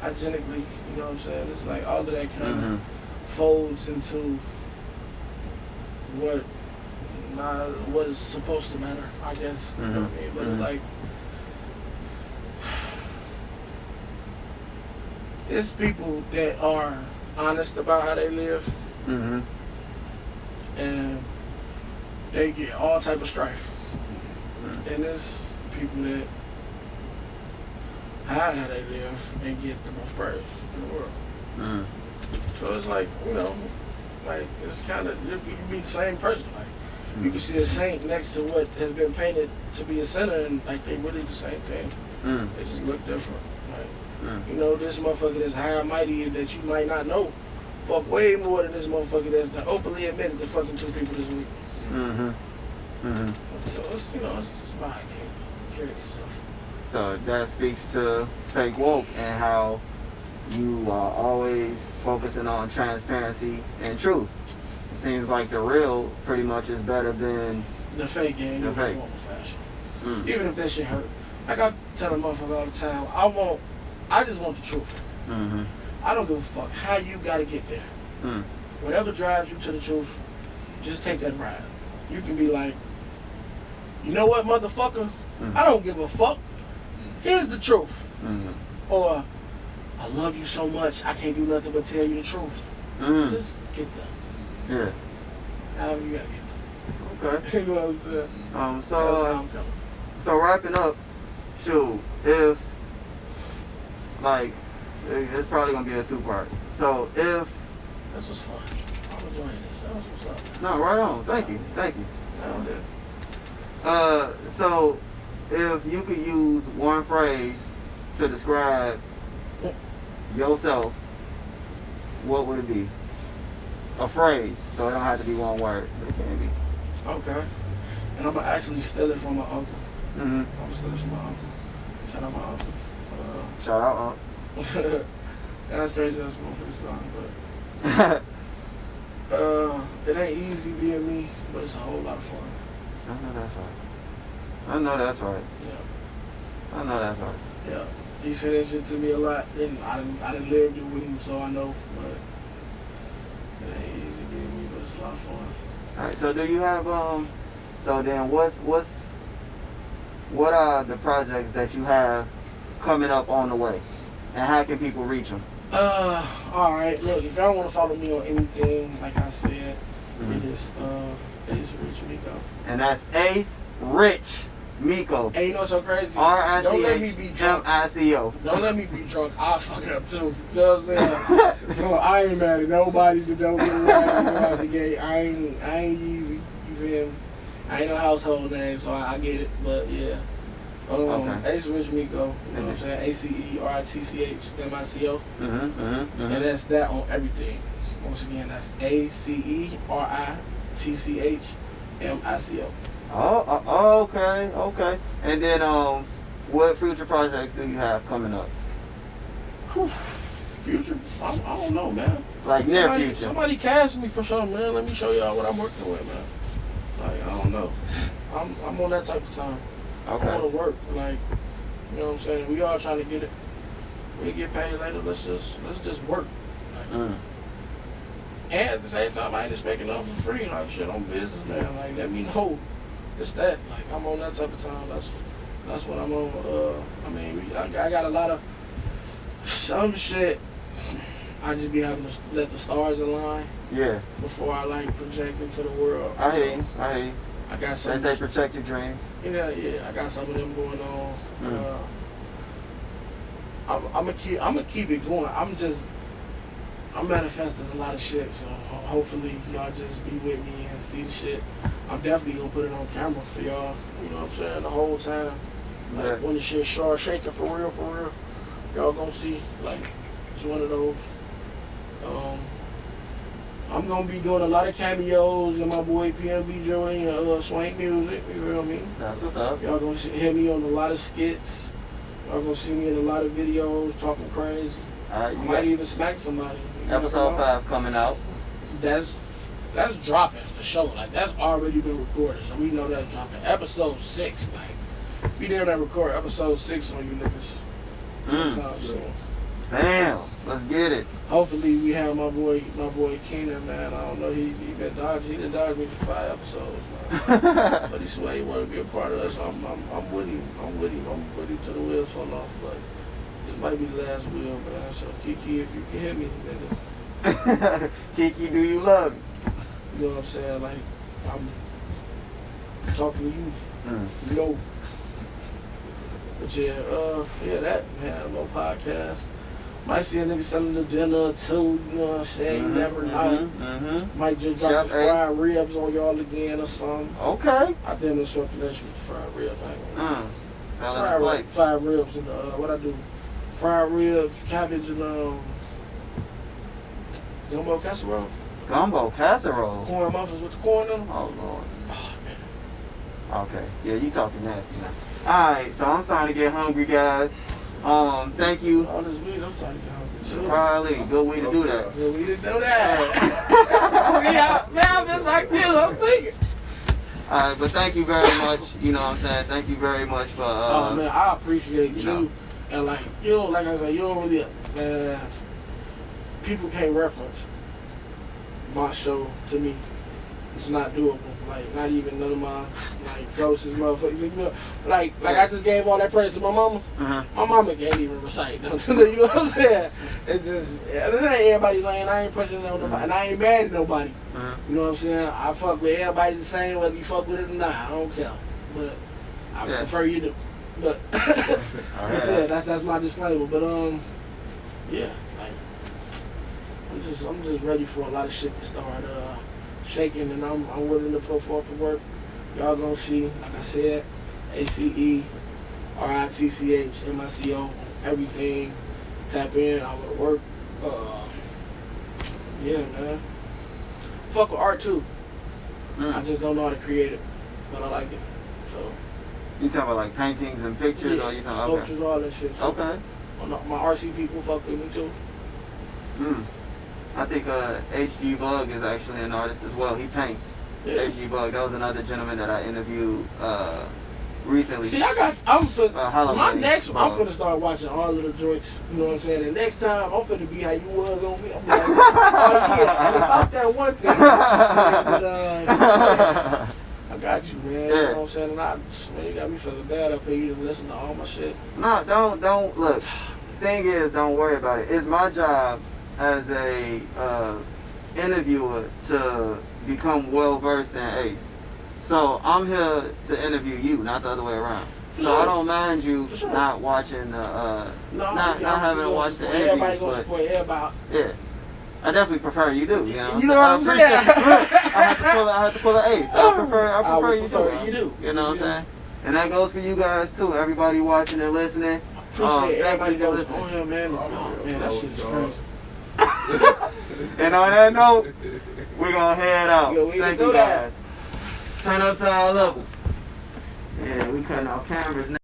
hygienically. You know what I'm saying? It's like all of that kind of folds into what is supposed to matter, I guess. You know what I mean? But it's like, it's people that are honest about how they live, and they get all type of strife. And there's people that hide how they live and get the most praise in the world. So it's like, you know, like it's kind of, you can be the same person. Like you can see a saint next to what has been painted to be a sinner, and like they really the same thing. They just look different. Like, you know, this motherfucker that's high and mighty that you might not know, fuck way more than this motherfucker that's openly admitted to fucking 2 people this week. So it's, you know, it's just about how you carry yourself. So that speaks to fake woke and how you are always focusing on transparency and truth. It seems like the real pretty much is better than the fake game. The fake. Fashion. Even if that shit hurt. Like I tell a motherfucker all the time, I just want the truth. I don't give a fuck how you gotta get there. Whatever drives you to the truth, just take that ride. You can be like, you know what, motherfucker? I don't give a fuck. Here's the truth. Or, I love you so much, I can't do nothing but tell you the truth. Just get there. Yeah. However you gotta get there. Okay. You know what I'm saying? That's how I'm coming. So wrapping up, shoot, if, like, it's probably going to be a 2-part. So if... This was fun. I'm enjoying this. That's what's up. No, right on. Thank you. So if you could use one phrase to describe yourself, what would it be? A phrase, so it don't have to be one word, but it can be. Okay. And I'm going to actually steal it from my uncle. I'm going to steal it from my uncle. Shout out my uncle. Shout out, Unc. And that's crazy, that's my first time, but it ain't easy being me, but it's a whole lot of fun. I know that's right. I know that's right. Yeah. I know that's right. Yeah. He said that shit to me a lot, and I didn't live it with him, so I know, but it ain't easy being me, but it's a lot of fun. Alright, so do you have so then what are the projects that you have coming up on the way? And how can people reach them? Alright, look, if y'all want to follow me on anything, like I said, it is Ace Ritch Mico. And that's Ace Ritch Mico. Hey, you know what's so crazy? R-I-C-H-M-I-C-O. Don't let me be drunk. I'll fuck it up too. You know what I'm saying? So I ain't mad at nobody that don't get it right. You know, out the gate. I ain't easy. You feel me? I ain't no household name, so I get it. But yeah. Ace Ritch Mico. You know what I'm saying? ACERITCHMICO. And that's that on everything. Once again, that's ACERITCHMICO. Oh, okay. And then, what future projects do you have coming up? Future? I don't know, man. Like near future. Somebody cast me for something, man. Let me show y'all what I'm working with, man. Like, I don't know. I'm on that type of time. Okay. I want to work. Like, you know what I'm saying? We all trying to get it. We get paid later. Let's just work. Like, and at the same time, I ain't expecting nothing for free. Like, shit, I'm a businessman. Like, let me know. It's that. Like, I'm on that type of time. That's what I'm on. I mean, I got a lot of some shit. I just be having to let the stars align. Yeah. Before I like project into the world. I hear you. I got some. They say protect your dreams. Yeah. I got some of them going on. I'm gonna keep it going. I'm manifesting a lot of shit. So hopefully y'all just be with me and see the shit. I'm definitely gonna put it on camera for y'all. You know what I'm saying? The whole time. Like when the shit start shaking for real. Y'all gonna see. Like it's one of those. I'm gonna be doing a lot of cameos in my boy PNB Joey Swank Music. You feel me? That's what's up. Y'all gonna hear me on a lot of skits. Y'all gonna see me in a lot of videos talking crazy. I might even smack somebody. Episode 5 coming out. That's dropping for sure. Like that's already been recorded, so we know that's dropping. Episode 6, like we there to record episode 6 on you niggas. Sometime soon. Damn, let's get it. Hopefully we have my boy Keenan, man. I don't know, he been dodging. He done dodged me for 5 episodes, man. But he swear he want to be a part of us. I'm with him. I'm with him till the wheels fall off. But this might be the last wheel, man. So Kiki, if you can hear me, nigga. Kiki, do you love me? You know what I'm saying? Like I'm talking to you. You know. But yeah, that man, a little podcast. Might see a nigga selling the dinner or two, you know what I'm saying? You never know. Might just drop Chef the fried ribs on y'all again or something. Okay. I damn near swept the with the fried ribs. Selling the plate. Fried ribs and what I do? Fried ribs, cabbage and gumbo casserole. Gumbo casserole. Corn muffins with the corn in them. Oh Lord. Oh man. Okay. Yeah, you talking nasty now. Alright, so I'm starting to get hungry, guys. Thank you. All this weed, I'm starting to get hungry too. Probably good way to do that. Good way to do that. Man, I'm just like you. I'm thinking. Alright, but thank you very much. You know what I'm saying? Thank you very much for oh man, I appreciate you. And like you know, like I said, you don't really people can't reference my show to me. It's not doable. Like not even none of my like closest motherfuckers. You know, like I just gave all that praise to my mama. My mama can't even recite. You know what I'm saying? It's just it ain't everybody lying. I ain't pushing on nobody, and I ain't mad at nobody. You know what I'm saying? I fuck with everybody the same whether you fuck with it or not. I don't care, but I prefer you do. But yeah, that's my disclaimer. But yeah, like I'm just ready for a lot of shit to start shaking, and I'm willing to put forth the work. Y'all gonna see, like I said, ACE RITCH MICO, everything. Tap in, I wanna work. Yeah, man. Fuck with art too. I just don't know how to create it, but I like it. So. You talking about like paintings and pictures, or you talking about sculptures, all that shit. So okay. My RC people fuck with me too. I think HG Bug is actually an artist as well. He paints. Yeah. HG Bug. That was another gentleman that I interviewed recently. See, I'm finna start watching all of the joints. You know what I'm saying? And next time, I'm finna be how you was on me. I'm like, oh yeah, and about that one thing that you said, but I got you, man. Yeah. You know what I'm saying? And man, you got me feeling bad up here. You didn't listen to all my shit. No, don't look. Thing is, don't worry about it. It's my job as a interviewer to become well versed in Ace. So I'm here to interview you, not the other way around. So I don't mind you not watching not having to watch the interviews. Everybody gonna support everybody. Yeah. I definitely prefer you do. You know what I'm saying? I have to pull an Ace. I prefer you do. You know what I'm saying? And that goes for you guys too. Everybody watching and listening. Appreciate everybody that was on here, man. Oh man, that shit is crazy. And on that note, we're gonna head out. Thank you guys. Turn up to our levels. Yeah, we cutting our cameras now.